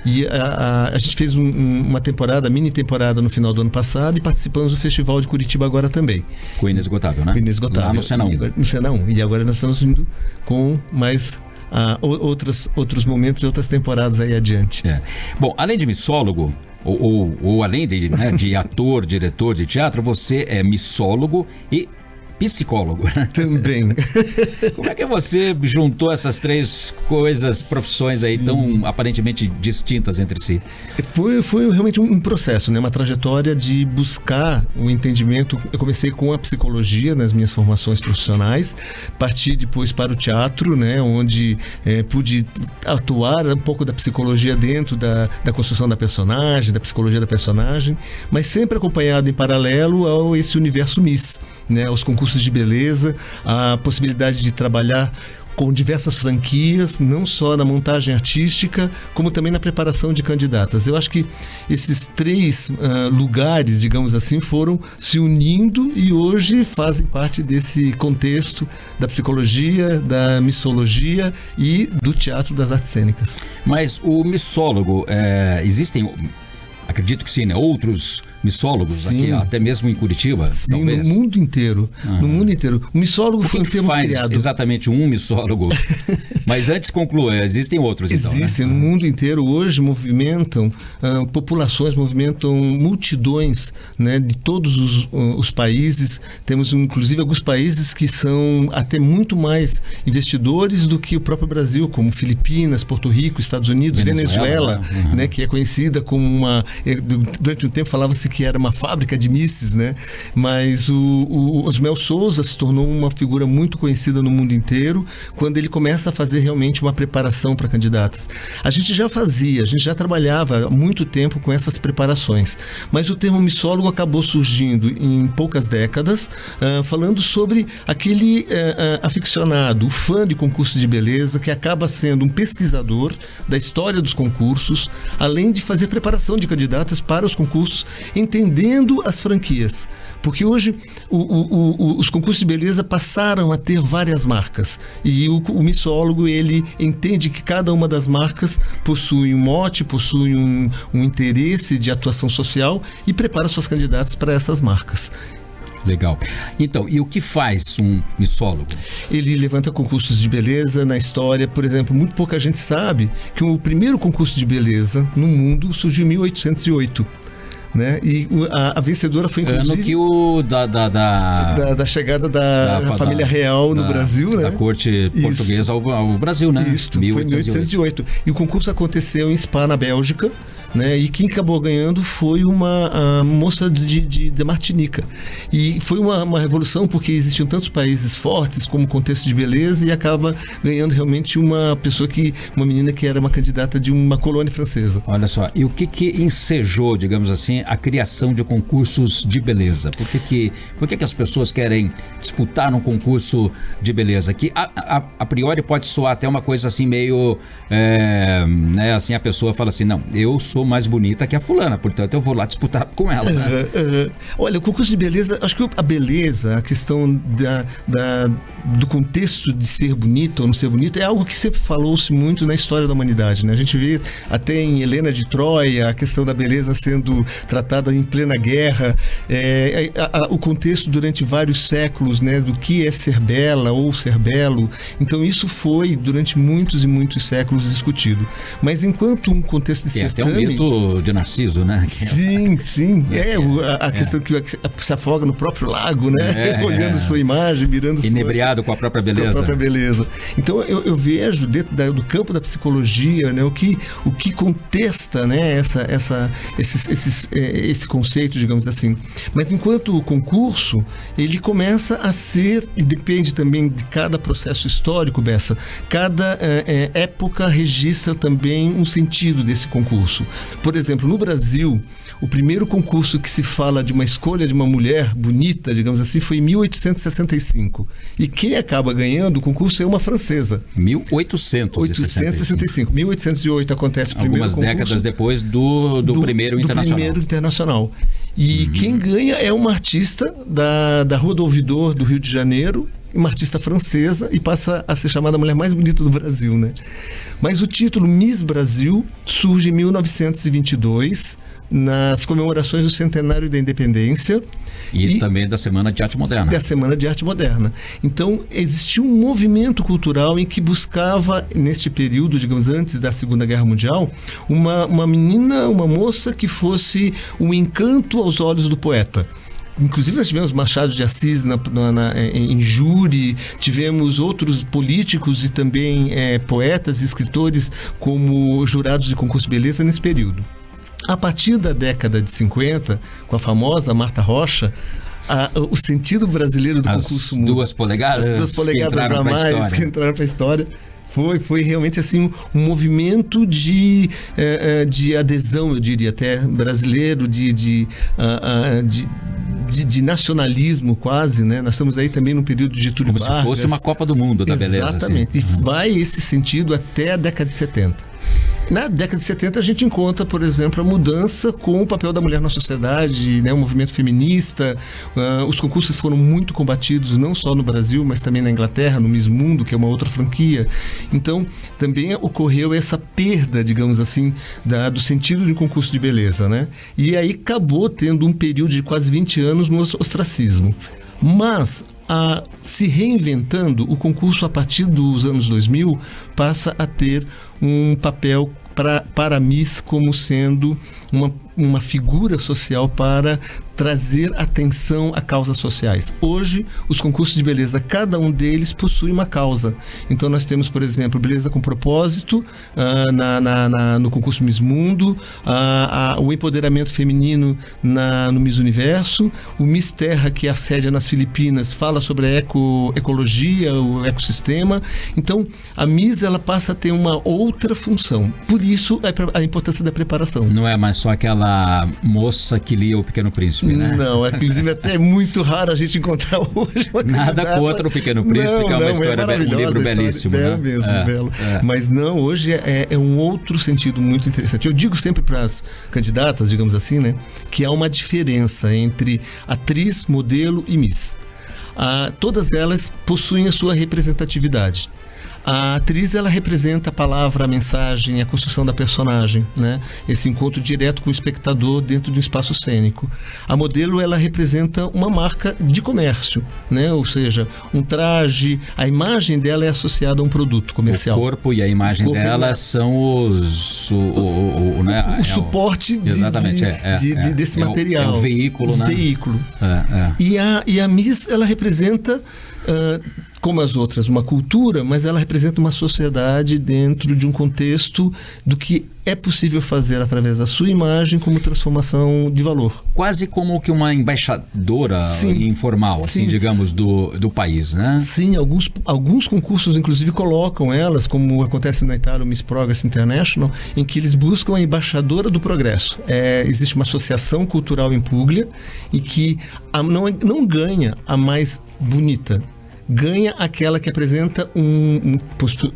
S4: E a gente fez uma temporada, mini temporada no final do ano passado e participamos do Festival de Curitiba agora também.
S2: Com o Inesgotável, né?
S4: Com o Inesgotável.
S2: Lá no Cena 1.
S4: No Cena 1. E agora nós estamos indo com mais outros momentos e outras temporadas aí adiante.
S2: Bom, além de missólogo, ou além de ator, diretor de teatro, você é missólogo e psicólogo.
S4: Também.
S2: Como é que você juntou essas três profissões aí tão aparentemente distintas entre si?
S4: Foi realmente um processo, né? Uma trajetória de buscar o entendimento. Eu comecei com a psicologia nas minhas formações profissionais, parti depois para o teatro, né? Onde pude atuar um pouco da psicologia dentro da construção da personagem, da psicologia da personagem, mas sempre acompanhado em paralelo a esse universo Miss, né? Aos concursos de beleza, a possibilidade de trabalhar com diversas franquias, não só na montagem artística, como também na preparação de candidatas. Eu acho que esses três lugares, digamos assim, foram se unindo e hoje fazem parte desse contexto da psicologia, da missologia e do teatro das artes cênicas.
S2: Mas o missólogo, existem, acredito que sim, né? Outros missólogos, sim, aqui, até mesmo em Curitiba,
S4: sim,
S2: talvez.
S4: No mundo inteiro. No mundo inteiro. O missólogo foi um termo
S2: faz
S4: criado.
S2: Exatamente um missólogo? Mas antes conclua, existem outros, então.
S4: Existem, né? No mundo inteiro. Hoje movimentam populações, movimentam multidões, né, de todos os países. Temos, inclusive, alguns países que são até muito mais investidores do que o próprio Brasil, como Filipinas, Porto Rico, Estados Unidos, Venezuela, né, que é conhecida como uma... Durante um tempo falava-se que era uma fábrica de misses, né? Mas o Osmel Souza se tornou uma figura muito conhecida no mundo inteiro quando ele começa a fazer realmente uma preparação para candidatas. A gente já trabalhava há muito tempo com essas preparações, mas o termo missólogo acabou surgindo em poucas décadas, falando sobre aquele aficionado, o fã de concurso de beleza, que acaba sendo um pesquisador da história dos concursos, além de fazer preparação de candidatas para os concursos, entendendo as franquias. Porque hoje os concursos de beleza passaram a ter várias marcas. E o missólogo, ele entende que cada uma das marcas possui um mote, possui um interesse de atuação social e prepara suas candidatas para essas marcas.
S2: Legal. Então, e o que faz um missólogo?
S4: Ele levanta concursos de beleza na história. Por exemplo, muito pouca gente sabe que o primeiro concurso de beleza no mundo surgiu em 1808. Né? E a vencedora foi, inclusive...
S2: Ano que o...
S4: Da chegada da família real no Brasil, né?
S2: Da corte portuguesa ao Brasil, né?
S4: Isso, foi em 1808. E o concurso aconteceu em Spa, na Bélgica, né? E quem acabou ganhando foi a moça de Martinica. E foi uma revolução porque existiam tantos países fortes como contexto de beleza e acaba ganhando realmente uma menina que era uma candidata de uma colônia francesa.
S2: Olha só, e o que ensejou, digamos assim, a criação de concursos de beleza? Por que as pessoas querem disputar num concurso de beleza? Que a priori pode soar até uma coisa assim meio, né, assim a pessoa fala assim, não, eu sou mais bonita que a fulana, portanto eu vou lá disputar com ela. Né?
S4: Olha, o concurso de beleza, acho que a beleza, a questão do contexto de ser bonito ou não ser bonito é algo que sempre falou-se muito na história da humanidade, né? A gente vê até em Helena de Troia a questão da beleza sendo tratada em plena guerra, o contexto durante vários séculos, né, do que é ser bela ou ser belo. Então isso foi durante muitos e muitos séculos discutido. Mas enquanto um contexto de certame...
S2: Até o mito de Narciso, né?
S4: Sim. A questão que se afoga no próprio lago, né? Olhando sua imagem, mirando
S2: inebriado com a própria beleza.
S4: Então eu vejo dentro do campo da psicologia, né, o que contesta, né, esse conceito, digamos assim. Mas enquanto o concurso, ele começa a ser, e depende também de cada processo histórico, Bessa, cada época registra também um sentido desse concurso. Por exemplo, no Brasil, o primeiro concurso que se fala de uma escolha de uma mulher bonita, digamos assim, foi em 1865. E quem acaba ganhando o concurso é uma francesa.
S2: 1865.
S4: 1808 acontece o primeiro concurso.
S2: Algumas décadas depois do primeiro internacional.
S4: Do primeiro internacional. E quem ganha é uma artista da Rua do Ouvidor, do Rio de Janeiro, uma artista francesa, e passa a ser chamada a mulher mais bonita do Brasil, né? Mas o título Miss Brasil surge em 1922, nas comemorações do centenário da independência.
S2: E também da Semana de Arte Moderna.
S4: Da Semana de Arte Moderna. Então, existiu um movimento cultural em que buscava, neste período, digamos, antes da Segunda Guerra Mundial, uma menina, uma moça que fosse um encanto aos olhos do poeta. Inclusive nós tivemos Machado de Assis em júri, tivemos outros políticos e também poetas e escritores como jurados de concurso de beleza nesse período. A partir da década de 50, com a famosa Marta Rocha, o sentido brasileiro do concurso muda.
S2: As 2 polegadas
S4: que entraram para a história. Foi realmente assim um movimento de adesão, eu diria até, brasileiro, de nacionalismo quase, né? Nós estamos aí também num período de Getúlio Vargas.
S2: Como se fosse uma Copa do Mundo da beleza.
S4: Exatamente.
S2: Assim.
S4: E vai esse sentido até a década de 70. Na década de 70 a gente encontra, por exemplo, a mudança com o papel da mulher na sociedade, né, o movimento feminista. Os concursos foram muito combatidos, não só no Brasil, mas também na Inglaterra, no Miss Mundo, que é uma outra franquia. Então, também ocorreu essa perda, digamos assim, do sentido de um concurso de beleza, né? E aí acabou tendo um período de quase 20 anos no ostracismo. Mas, se reinventando, o concurso, a partir dos anos 2000, passa a ter um papel para a Miss como sendo uma figura social para trazer atenção a causas sociais. Hoje, os concursos de beleza, cada um deles possui uma causa. Então, nós temos, por exemplo, Beleza com Propósito, no concurso Miss Mundo, o empoderamento feminino no Miss Universo, o Miss Terra, que é a sede nas Filipinas, fala sobre a ecologia, o ecossistema. Então, a Miss, ela passa a ter uma outra função. Por isso, a importância da preparação.
S2: Não é mais só aquela moça que lia O Pequeno Príncipe, né?
S4: Não, inclusive até é muito raro a gente encontrar hoje.
S2: Nada contra O Pequeno Príncipe, que é uma história, um livro belíssimo.
S4: Belo mesmo, belo. Mas não, hoje é um outro sentido muito interessante. Eu digo sempre para as candidatas, digamos assim, né, que há uma diferença entre atriz, modelo e Miss. Todas elas possuem a sua representatividade. A atriz, ela representa a palavra, a mensagem, a construção da personagem, né? Esse encontro direto com o espectador dentro de um espaço cênico. A modelo, ela representa uma marca de comércio, né? Ou seja, um traje, a imagem dela é associada a um produto comercial.
S2: O corpo e a imagem dela são o
S4: suporte desse material.
S2: É o veículo, né?
S4: Veículo. E a Miss, ela representa como as outras, uma cultura, mas ela representa uma sociedade dentro de um contexto do que é possível fazer através da sua imagem como transformação de valor.
S2: Quase como que uma embaixadora informal, assim, digamos, do país, né?
S4: Sim, alguns concursos, inclusive, colocam elas, como acontece na Itália, o Miss Progress International, em que eles buscam a embaixadora do progresso. Existe uma associação cultural em Puglia, em que não ganha a mais bonita, ganha aquela que apresenta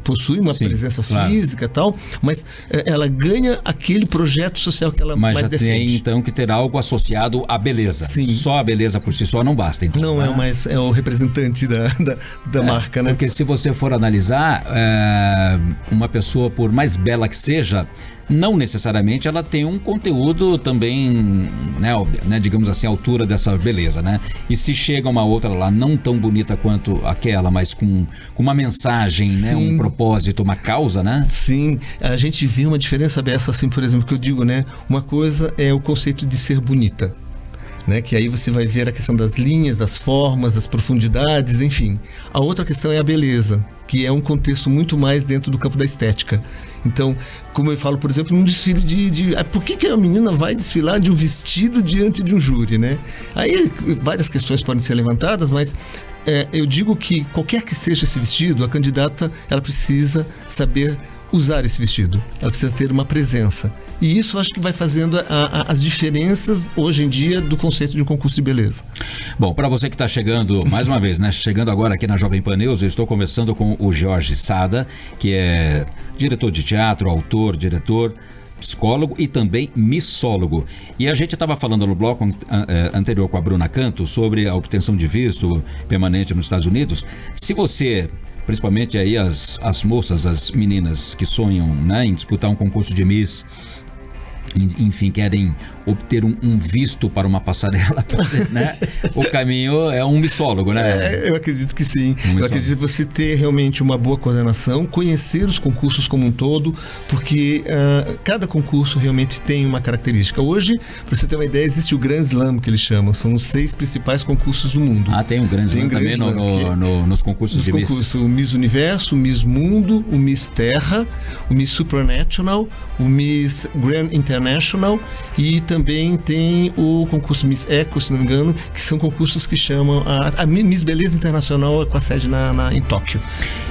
S4: possui uma presença física e tal, mas ela ganha aquele projeto social que ela mais defende.
S2: Mas tem então que ter algo associado à beleza.
S4: Sim.
S2: Só a beleza por si só não basta. Então,
S4: não é mais o representante da marca, né?
S2: Porque se você for analisar, uma pessoa, por mais bela que seja, não necessariamente ela tem um conteúdo também, né, digamos assim, à altura dessa beleza, né? E se chega uma outra lá não tão bonita quanto aquela, mas com uma mensagem, né, um propósito, uma causa, né?
S4: Sim, a gente vê uma diferença dessa, assim, por exemplo, que eu digo, né? Uma coisa é o conceito de ser bonita, né, que aí você vai ver a questão das linhas, das formas, das profundidades, enfim. A outra questão é a beleza, que é um contexto muito mais dentro do campo da estética. Então, como eu falo, por exemplo, num desfile por que a menina vai desfilar de um vestido diante de um júri, né? Aí várias questões podem ser levantadas, mas eu digo que qualquer que seja esse vestido, a candidata ela precisa saber usar esse vestido, ela precisa ter uma presença. E isso acho que vai fazendo as diferenças hoje em dia do conceito de um concurso de beleza.
S2: Bom, para você que está chegando, mais uma vez, né? Chegando agora aqui na Jovem Pan News, eu estou conversando com o Jorge Sada, que é diretor de teatro, autor, diretor, psicólogo e também missólogo. E a gente estava falando no bloco anterior com a Bruna Canto sobre a obtenção de visto permanente nos Estados Unidos. Se você, principalmente aí as moças, as meninas que sonham, né, em disputar um concurso de Miss, enfim, querem obter um visto para uma passarela, né? O caminho é um missólogo, né?
S4: Eu acredito que sim. Eu acredito que você ter realmente uma boa coordenação, conhecer os concursos como um todo, porque cada concurso realmente tem uma característica. Hoje, para você ter uma ideia, existe o Grand Slam, que eles chamam. São os 6 principais concursos do mundo.
S2: Tem o Grand Slam também nos concursos de Miss.
S4: O Miss Universo, o Miss Mundo, o Miss Terra, o Miss Supranational, o Miss Grand International e também tem o concurso Miss Eco, se não me engano, que são concursos que chamam a Miss Beleza Internacional com a sede em Tóquio.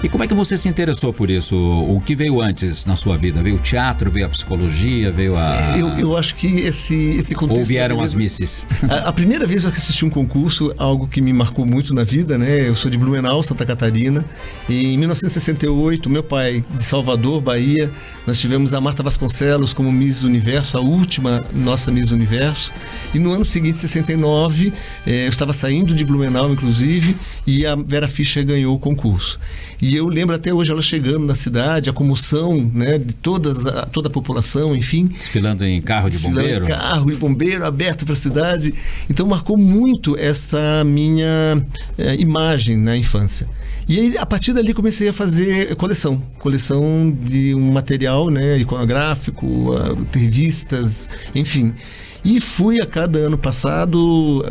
S2: E como é que você se interessou por isso? O que veio antes na sua vida? Veio o teatro, veio a psicologia, veio a...
S4: Eu acho que esse contexto...
S2: Ou vieram as misses?
S4: A primeira vez que eu assisti um concurso, algo que me marcou muito na vida, né? Eu sou de Blumenau, Santa Catarina, e em 1968, meu pai de Salvador, Bahia, nós tivemos a Marta Vasconcelos como Miss Universo, a última nossa Miss Universo, e no ano seguinte, 69, eu estava saindo de Blumenau, inclusive, e a Vera Fischer ganhou o concurso. E eu lembro até hoje ela chegando na cidade, a comoção, né, de toda a população, enfim.
S2: Desfilando em carro de bombeiro.
S4: Carro de bombeiro aberto para a cidade. Então marcou muito essa minha imagem na infância. E aí, a partir dali, comecei a fazer coleção de um material, né, iconográfico, revistas, enfim. E fui a cada ano passado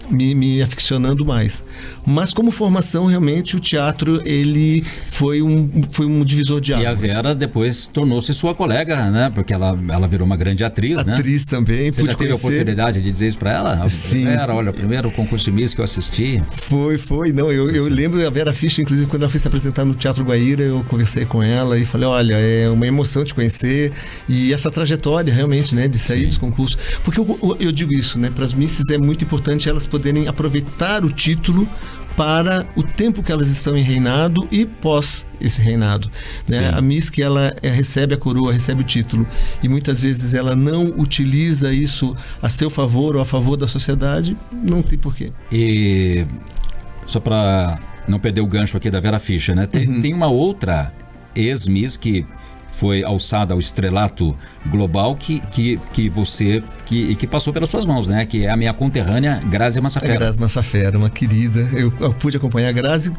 S4: me aficionando mais. Mas como formação, realmente, o teatro ele foi um divisor de águas.
S2: E a Vera depois tornou-se sua colega, né? Porque ela virou uma grande atriz, né?
S4: Atriz também.
S2: Você já teve a oportunidade de dizer isso pra ela?
S4: Sim.
S2: Vera, olha, o primeiro concurso de Miss que eu assisti.
S4: Foi. Não, eu lembro a Vera Fischer, inclusive, quando ela foi se apresentar no Teatro Guaíra, eu conversei com ela e falei, olha, é uma emoção te conhecer. E essa trajetória, realmente, né? De sair dos concursos. Porque eu digo isso, né? Para as Misses é muito importante elas poderem aproveitar o título para o tempo que elas estão em reinado e pós esse reinado, né? A Miss que ela recebe a coroa, recebe o título e muitas vezes ela não utiliza isso a seu favor ou a favor da sociedade, não tem porquê.
S2: E só para não perder o gancho aqui da Vera Fischer, né? Tem uma outra ex-Miss que foi alçada ao estrelato global que passou pelas suas mãos, né? Que é a minha conterrânea Grazi Massafera.
S4: A Grazi Massafera, uma querida. Eu pude acompanhar a Grazi.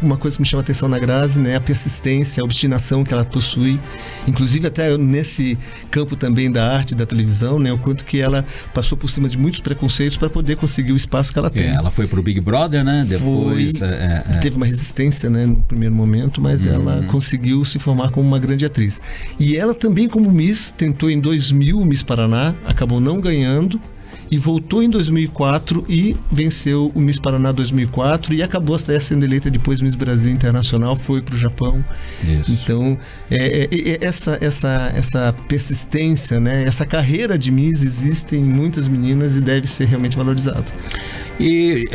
S4: Uma coisa que me chama a atenção na Grazi, né? A persistência, a obstinação que ela possui. Inclusive até nesse campo também da arte, da televisão, né? O quanto que ela passou por cima de muitos preconceitos para poder conseguir o espaço que ela tem.
S2: Ela foi pro Big Brother, né? Depois...
S4: Teve uma resistência, né? No primeiro momento, mas ela conseguiu se formar como uma grande atriz. E ela também, como Miss, tentou em 2000 Miss Paraná, acabou não ganhando e voltou em 2004 e venceu o Miss Paraná 2004 e acabou até sendo eleita depois Miss Brasil Internacional, foi para o Japão. Isso. Então, essa persistência, né? Essa carreira de Miss existe em muitas meninas e deve ser realmente valorizado.
S2: E,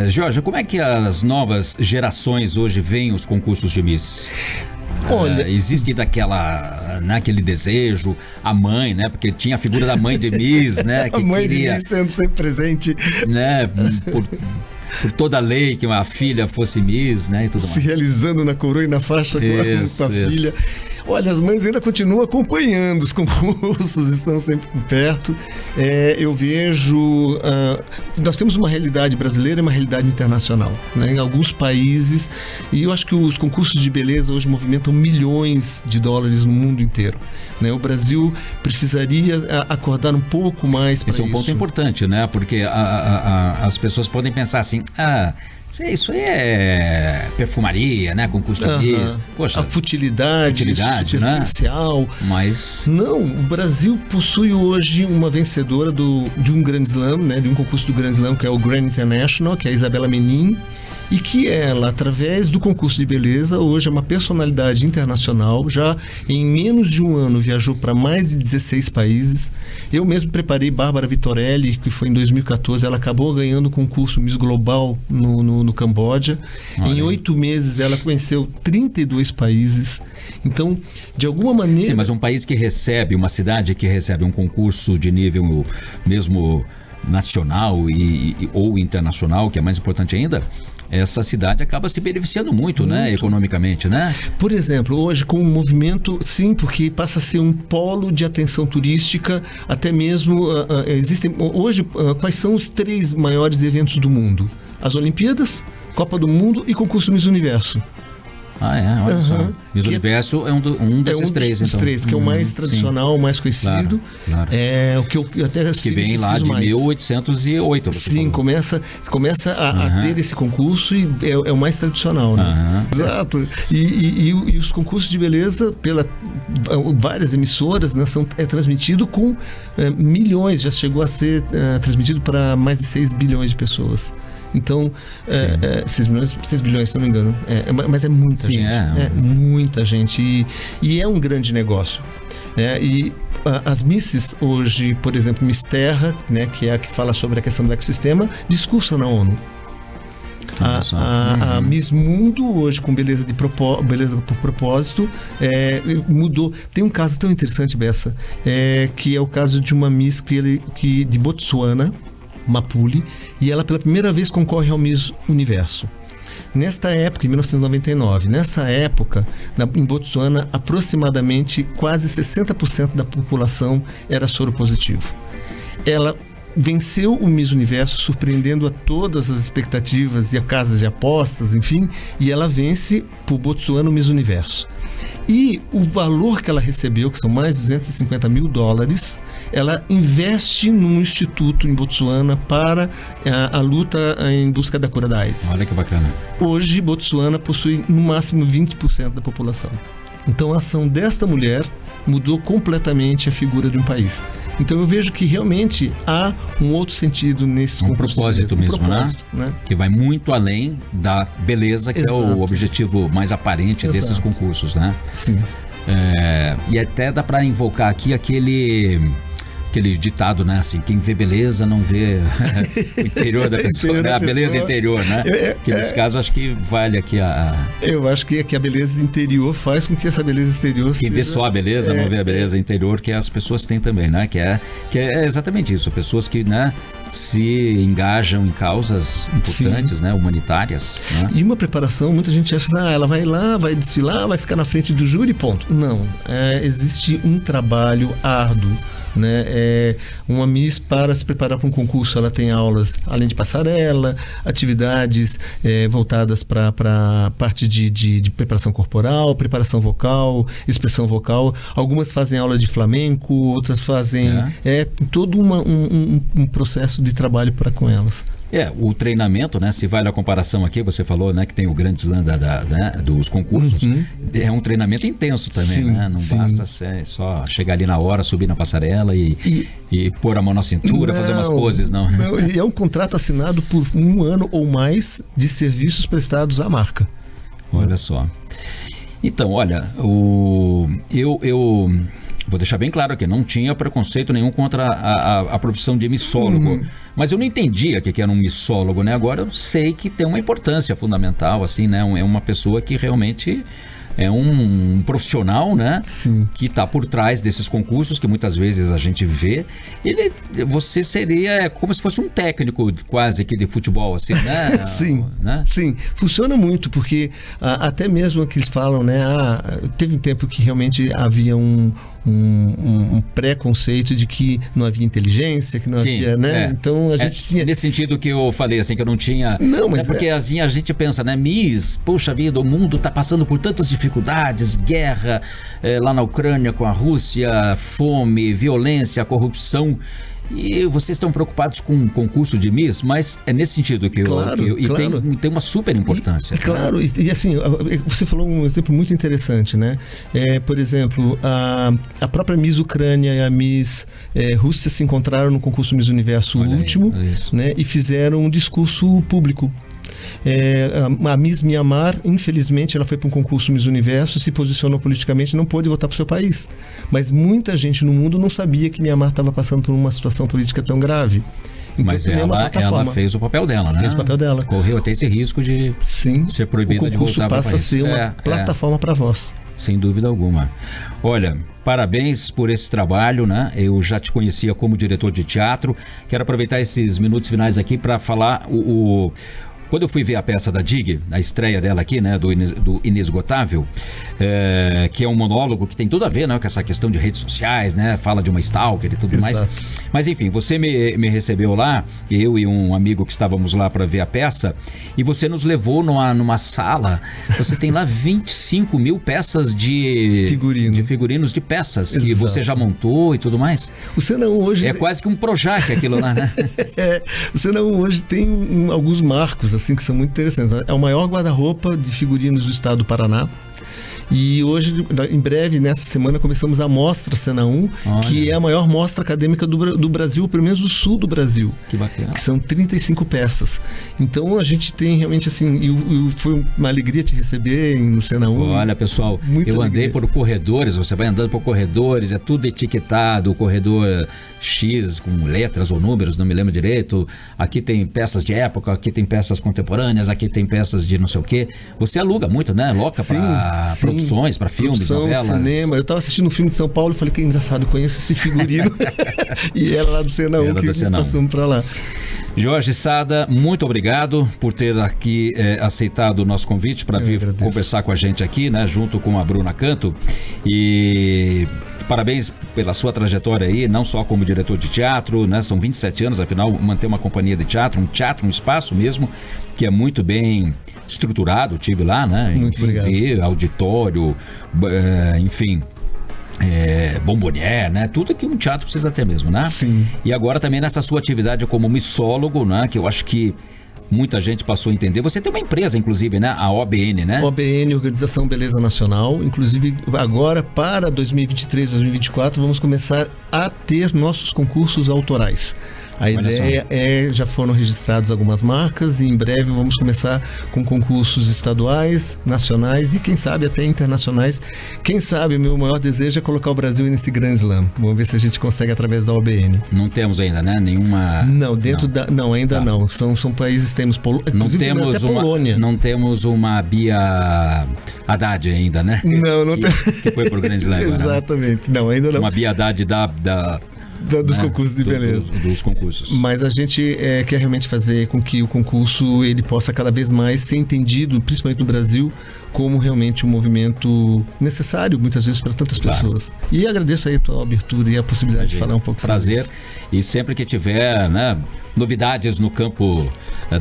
S2: Jorge, como é que as novas gerações hoje veem os concursos de Miss? Olha, existe aquele desejo, a mãe, né? Porque tinha a figura da mãe de Miss, né? Que
S4: a mãe de Miss sendo sempre presente.
S2: Né? Por toda a lei que uma filha fosse Miss, né? E tudo mais.
S4: Se realizando na coroa e na faixa com a filha. Olha, as mães ainda continuam acompanhando os concursos, estão sempre por perto. Eu vejo... nós temos uma realidade brasileira e uma realidade internacional, né? Em alguns países, e eu acho que os concursos de beleza hoje movimentam milhões de dólares no mundo inteiro, né? O Brasil precisaria acordar um pouco mais para isso.
S2: Esse é um ponto importante, né? Porque as pessoas podem pensar assim... isso aí é perfumaria, né? Concurso de Miss. Poxa,
S4: a futilidade superficial.
S2: Né? Mas...
S4: Não, o Brasil possui hoje uma vencedora de um Grand Slam, né? De um concurso do Grand Slam, que é o Grand International, que é a Isabela Menin. E que ela, através do concurso de beleza, hoje é uma personalidade internacional, já em menos de um ano viajou para mais de 16 países. Eu mesmo preparei Bárbara Vitorelli, que foi em 2014, ela acabou ganhando o concurso Miss Global no Camboja. Em 8 meses ela conheceu 32 países. Então, de alguma maneira...
S2: Sim, mas um país que recebe, uma cidade que recebe um concurso de nível mesmo nacional ou internacional, que é mais importante ainda... essa cidade acaba se beneficiando muito, né, economicamente, né?
S4: Por exemplo, hoje com o movimento, sim, porque passa a ser um polo de atenção turística, até mesmo existem hoje, quais são os 3 maiores eventos do mundo? As Olimpíadas, Copa do Mundo e concurso Miss Universo.
S2: Olha só. Miss Universo é um desses três, então.
S4: Os 3, que é o mais tradicional, o mais conhecido.
S2: Claro.
S4: É o que eu até
S2: que vem lá de 1808.
S4: Sim, começa a ter esse concurso e é o mais tradicional, né? Exato. E os concursos de beleza, várias emissoras, né, é transmitido com milhões, já chegou a ser transmitido para mais de 6 bilhões de pessoas. Então, 6 bilhões, se não me engano. Mas é muita gente. É muita gente. E é um grande negócio. E as Misses hoje, por exemplo, Miss Terra, né, que é a que fala sobre a questão do ecossistema, discursa na ONU. A Miss Mundo hoje com beleza por propósito mudou. Tem um caso tão interessante, Bessa, que é o caso de uma Miss de Botsuana, Mapuli, e ela pela primeira vez concorre ao Miss Universo. Nesta época, em 1999, em Botsuana, aproximadamente quase 60% da população era soropositivo. Ela venceu o Miss Universo, surpreendendo a todas as expectativas e a casas de apostas, enfim, e ela vence por Botsuana o Miss Universo. E o valor que ela recebeu, que são mais de $250 mil, ela investe num instituto em Botsuana para a luta em busca da cura da AIDS.
S2: Olha que bacana.
S4: Hoje, Botsuana possui no máximo 20% da população. Então, a ação desta mulher mudou completamente a figura de um país. Então eu vejo que realmente há um outro sentido nesse
S2: propósito mesmo, né? Que vai muito além da beleza, que é o objetivo mais aparente desses concursos, né?
S4: Sim.
S2: E até dá para invocar aqui aquele aquele ditado, né? Assim, quem vê beleza não vê o interior da pessoa, né? A beleza interior, né? Que nesse caso acho que vale aqui
S4: Eu acho que a beleza interior faz com que essa beleza exterior
S2: Quem vê só a beleza, não vê a beleza interior que as pessoas têm também, né? Que é exatamente isso. Pessoas que, né, se engajam em causas importantes, né? Humanitárias. Né?
S4: E uma preparação, muita gente acha que ela vai lá, vai desfilar, vai ficar na frente do júri, ponto. Não. Existe um trabalho árduo. Né? Uma Miss, para se preparar para um concurso, ela tem aulas além de passarela, atividades voltadas para a parte de preparação corporal, preparação vocal, expressão vocal. Algumas fazem aula de flamenco, outras fazem todo um processo de trabalho para com elas.
S2: O treinamento, né? Se vale a comparação aqui, você falou, né, que tem o grande slam né, dos concursos. É um treinamento intenso também, né? Não basta só chegar ali na hora, subir na passarela e pôr a mão na cintura, fazer umas poses, não.
S4: E é um contrato assinado por 1 ano ou mais de serviços prestados à marca.
S2: Olha só. Então, olha, eu vou deixar bem claro aqui, não tinha preconceito nenhum contra a profissão de missólogo, mas eu não entendia o que era um missólogo, né? Agora eu sei que tem uma importância fundamental, assim, né? É uma pessoa que realmente é um profissional, né?
S4: Sim.
S2: Que está por trás desses concursos que muitas vezes a gente vê. Você seria como se fosse um técnico quase que de futebol, assim, né?
S4: Sim,
S2: né?
S4: Sim. Funciona muito, porque até mesmo que eles falam, né? Teve um tempo que realmente havia um preconceito de que não havia inteligência, que não havia, né? Então a gente tinha...
S2: Nesse sentido que eu falei, assim, que eu não tinha...
S4: Não, mas
S2: porque assim a gente pensa, né? Miss, poxa vida, o mundo está passando por tantas dificuldades, guerra lá na Ucrânia com a Rússia, fome, violência, corrupção... E vocês estão preocupados com o concurso de Miss, mas é nesse sentido que
S4: claro.
S2: Tem uma super importância.
S4: E claro, e assim, você falou um exemplo muito interessante, né? Por exemplo, a própria Miss Ucrânia e a Miss Rússia se encontraram no concurso Miss Universo último, né? E fizeram um discurso público. A Miss Myanmar, infelizmente, ela foi para um concurso Miss Universo, se posicionou politicamente, não pôde voltar para o seu país. Mas muita gente no mundo não sabia que Myanmar estava passando por uma situação política tão grave. Então,
S2: mas ela fez o papel dela, né?
S4: Fez o papel dela.
S2: Correu até esse risco de ser proibida de voltar para o país.
S4: O concurso passa a ser uma plataforma para voz.
S2: Sem dúvida alguma. Olha, parabéns por esse trabalho, né? Eu já te conhecia como diretor de teatro. Quero aproveitar esses minutos finais aqui para falar quando eu fui ver a peça da Dig, a estreia dela aqui, né, do Inesgotável, que é um monólogo que tem tudo a ver, né, com essa questão de redes sociais, né, fala de uma stalker e tudo mais. Mas enfim, você me recebeu lá, eu e um amigo que estávamos lá para ver a peça, e você nos levou numa sala. Você tem lá 25 mil peças de figurinos de peças que você já montou e tudo mais.
S4: O Cena 1 hoje...
S2: É quase que um Projac aquilo lá, né?
S4: O Cena 1 hoje tem alguns marcos assim que são muito interessantes. É o maior guarda-roupa de figurinos do estado do Paraná. E hoje, em breve, nessa semana, começamos a Mostra Cena 1, que é a maior mostra acadêmica do Brasil, pelo menos do sul do Brasil.
S2: Que bacana.
S4: Que são 35 peças. Então, a gente tem realmente, assim, foi uma alegria te receber no Cena 1.
S2: Olha, pessoal, eu andei por corredores, você vai andando por corredores, é tudo etiquetado, o corredor X com letras ou números, não me lembro direito. Aqui tem peças de época, aqui tem peças contemporâneas, aqui tem peças de não sei o quê. Você aluga muito, né? Loca para produções, para filmes, novelas.
S4: Cinema. Eu estava assistindo um filme de São Paulo e falei, que engraçado, eu conheço esse figurino. E era lá do Cena 1 que passamos para lá.
S2: Jorge Sada, muito obrigado por ter aqui aceitado o nosso convite para vir conversar com a gente aqui, né? Junto com a Bruna Canto. E... parabéns pela sua trajetória aí, não só como diretor de teatro, né? São 27 anos, afinal, manter uma companhia de teatro, um espaço mesmo, que é muito bem estruturado, tive lá, né?
S4: Muito obrigado.
S2: Auditório, enfim, bombonier, né? Tudo que um teatro precisa ter mesmo, né?
S4: Sim.
S2: E agora também nessa sua atividade como missólogo, né? Que eu acho que muita gente passou a entender. Você tem uma empresa, inclusive, né? A OBN, né?
S4: OBN, Organização Beleza Nacional. Inclusive, agora, para 2023, 2024, vamos começar a ter nossos concursos autorais. A ideia já foram registradas algumas marcas e em breve vamos começar com concursos estaduais, nacionais e quem sabe até internacionais. Quem sabe, meu maior desejo é colocar o Brasil nesse Grand Slam. Vamos ver se a gente consegue através da OBN.
S2: Não temos ainda, né? Nenhuma...
S4: Não, ainda não. São países, temos até Polônia.
S2: Não temos uma Bia Haddad ainda, né?
S4: Não temos.
S2: Que foi pro Grand Slam agora,
S4: exatamente. Não, ainda não.
S2: Uma Bia Haddad
S4: dos concursos de beleza.
S2: Dos concursos.
S4: Mas a gente quer realmente fazer com que o concurso ele possa cada vez mais ser entendido, principalmente no Brasil, como realmente um movimento necessário, muitas vezes, para tantas pessoas. E agradeço aí a tua abertura e a possibilidade de falar um pouco sobre isso.
S2: Prazer. E sempre que tiver, né, novidades no campo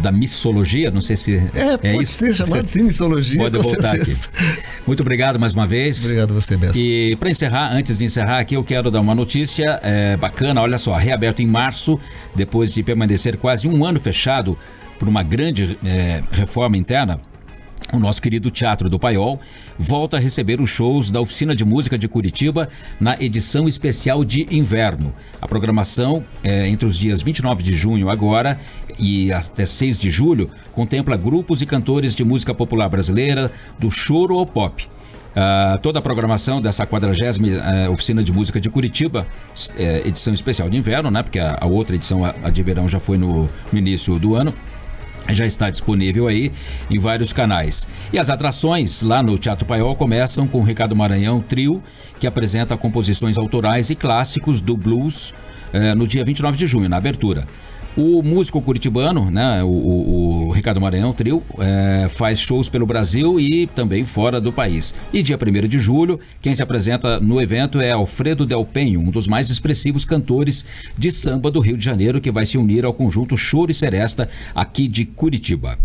S2: da missologia, não sei se
S4: pode
S2: isso.
S4: ser chamado assim, missologia.
S2: Pode voltar certeza. Aqui. Muito obrigado mais uma vez.
S4: Obrigado a você, Bessa.
S2: E para encerrar, antes de encerrar aqui, eu quero dar uma notícia bacana. Olha só, reaberto em março, depois de permanecer quase um ano fechado por uma grande reforma interna, o nosso querido Teatro do Paiol volta a receber os shows da Oficina de Música de Curitiba na edição especial de inverno. A programação, entre os dias 29 de junho agora e até 6 de julho, contempla grupos e cantores de música popular brasileira, do choro ao pop. Toda a programação dessa 40ª Oficina de Música de Curitiba, edição especial de inverno, né? Porque a outra edição, a de verão, já foi no início do ano. Já está disponível aí em vários canais. E as atrações lá no Teatro Paiol começam com o Ricardo Maranhão Trio, que apresenta composições autorais e clássicos do blues no dia 29 de junho, na abertura. O músico curitibano, né, o Ricardo Maranhão Trio, faz shows pelo Brasil e também fora do país. E dia 1º de julho, quem se apresenta no evento é Alfredo Del Penho, um dos mais expressivos cantores de samba do Rio de Janeiro, que vai se unir ao conjunto Choro e Seresta aqui de Curitiba.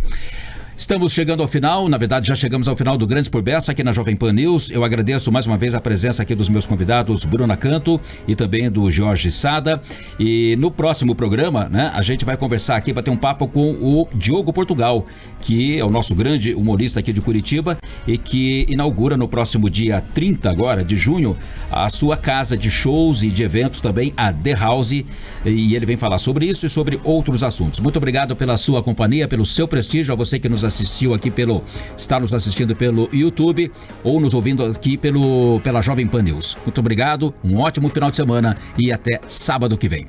S2: Estamos chegando ao final, na verdade já chegamos ao final do Grandes por Bessa aqui na Jovem Pan News. Eu agradeço mais uma vez a presença aqui dos meus convidados, Bruna Canto e também do Jorge Sada. E no próximo programa, né, a gente vai conversar aqui, vai ter um papo com o Diogo Portugal, que é o nosso grande humorista aqui de Curitiba e que inaugura no próximo dia 30 agora de junho a sua casa de shows e de eventos também, a The House, e ele vem falar sobre isso e sobre outros assuntos. Muito obrigado pela sua companhia, pelo seu prestígio, a você que nos assistiu aqui está nos assistindo pelo YouTube ou nos ouvindo aqui pela Jovem Pan News. Muito obrigado, um ótimo final de semana e até sábado que vem.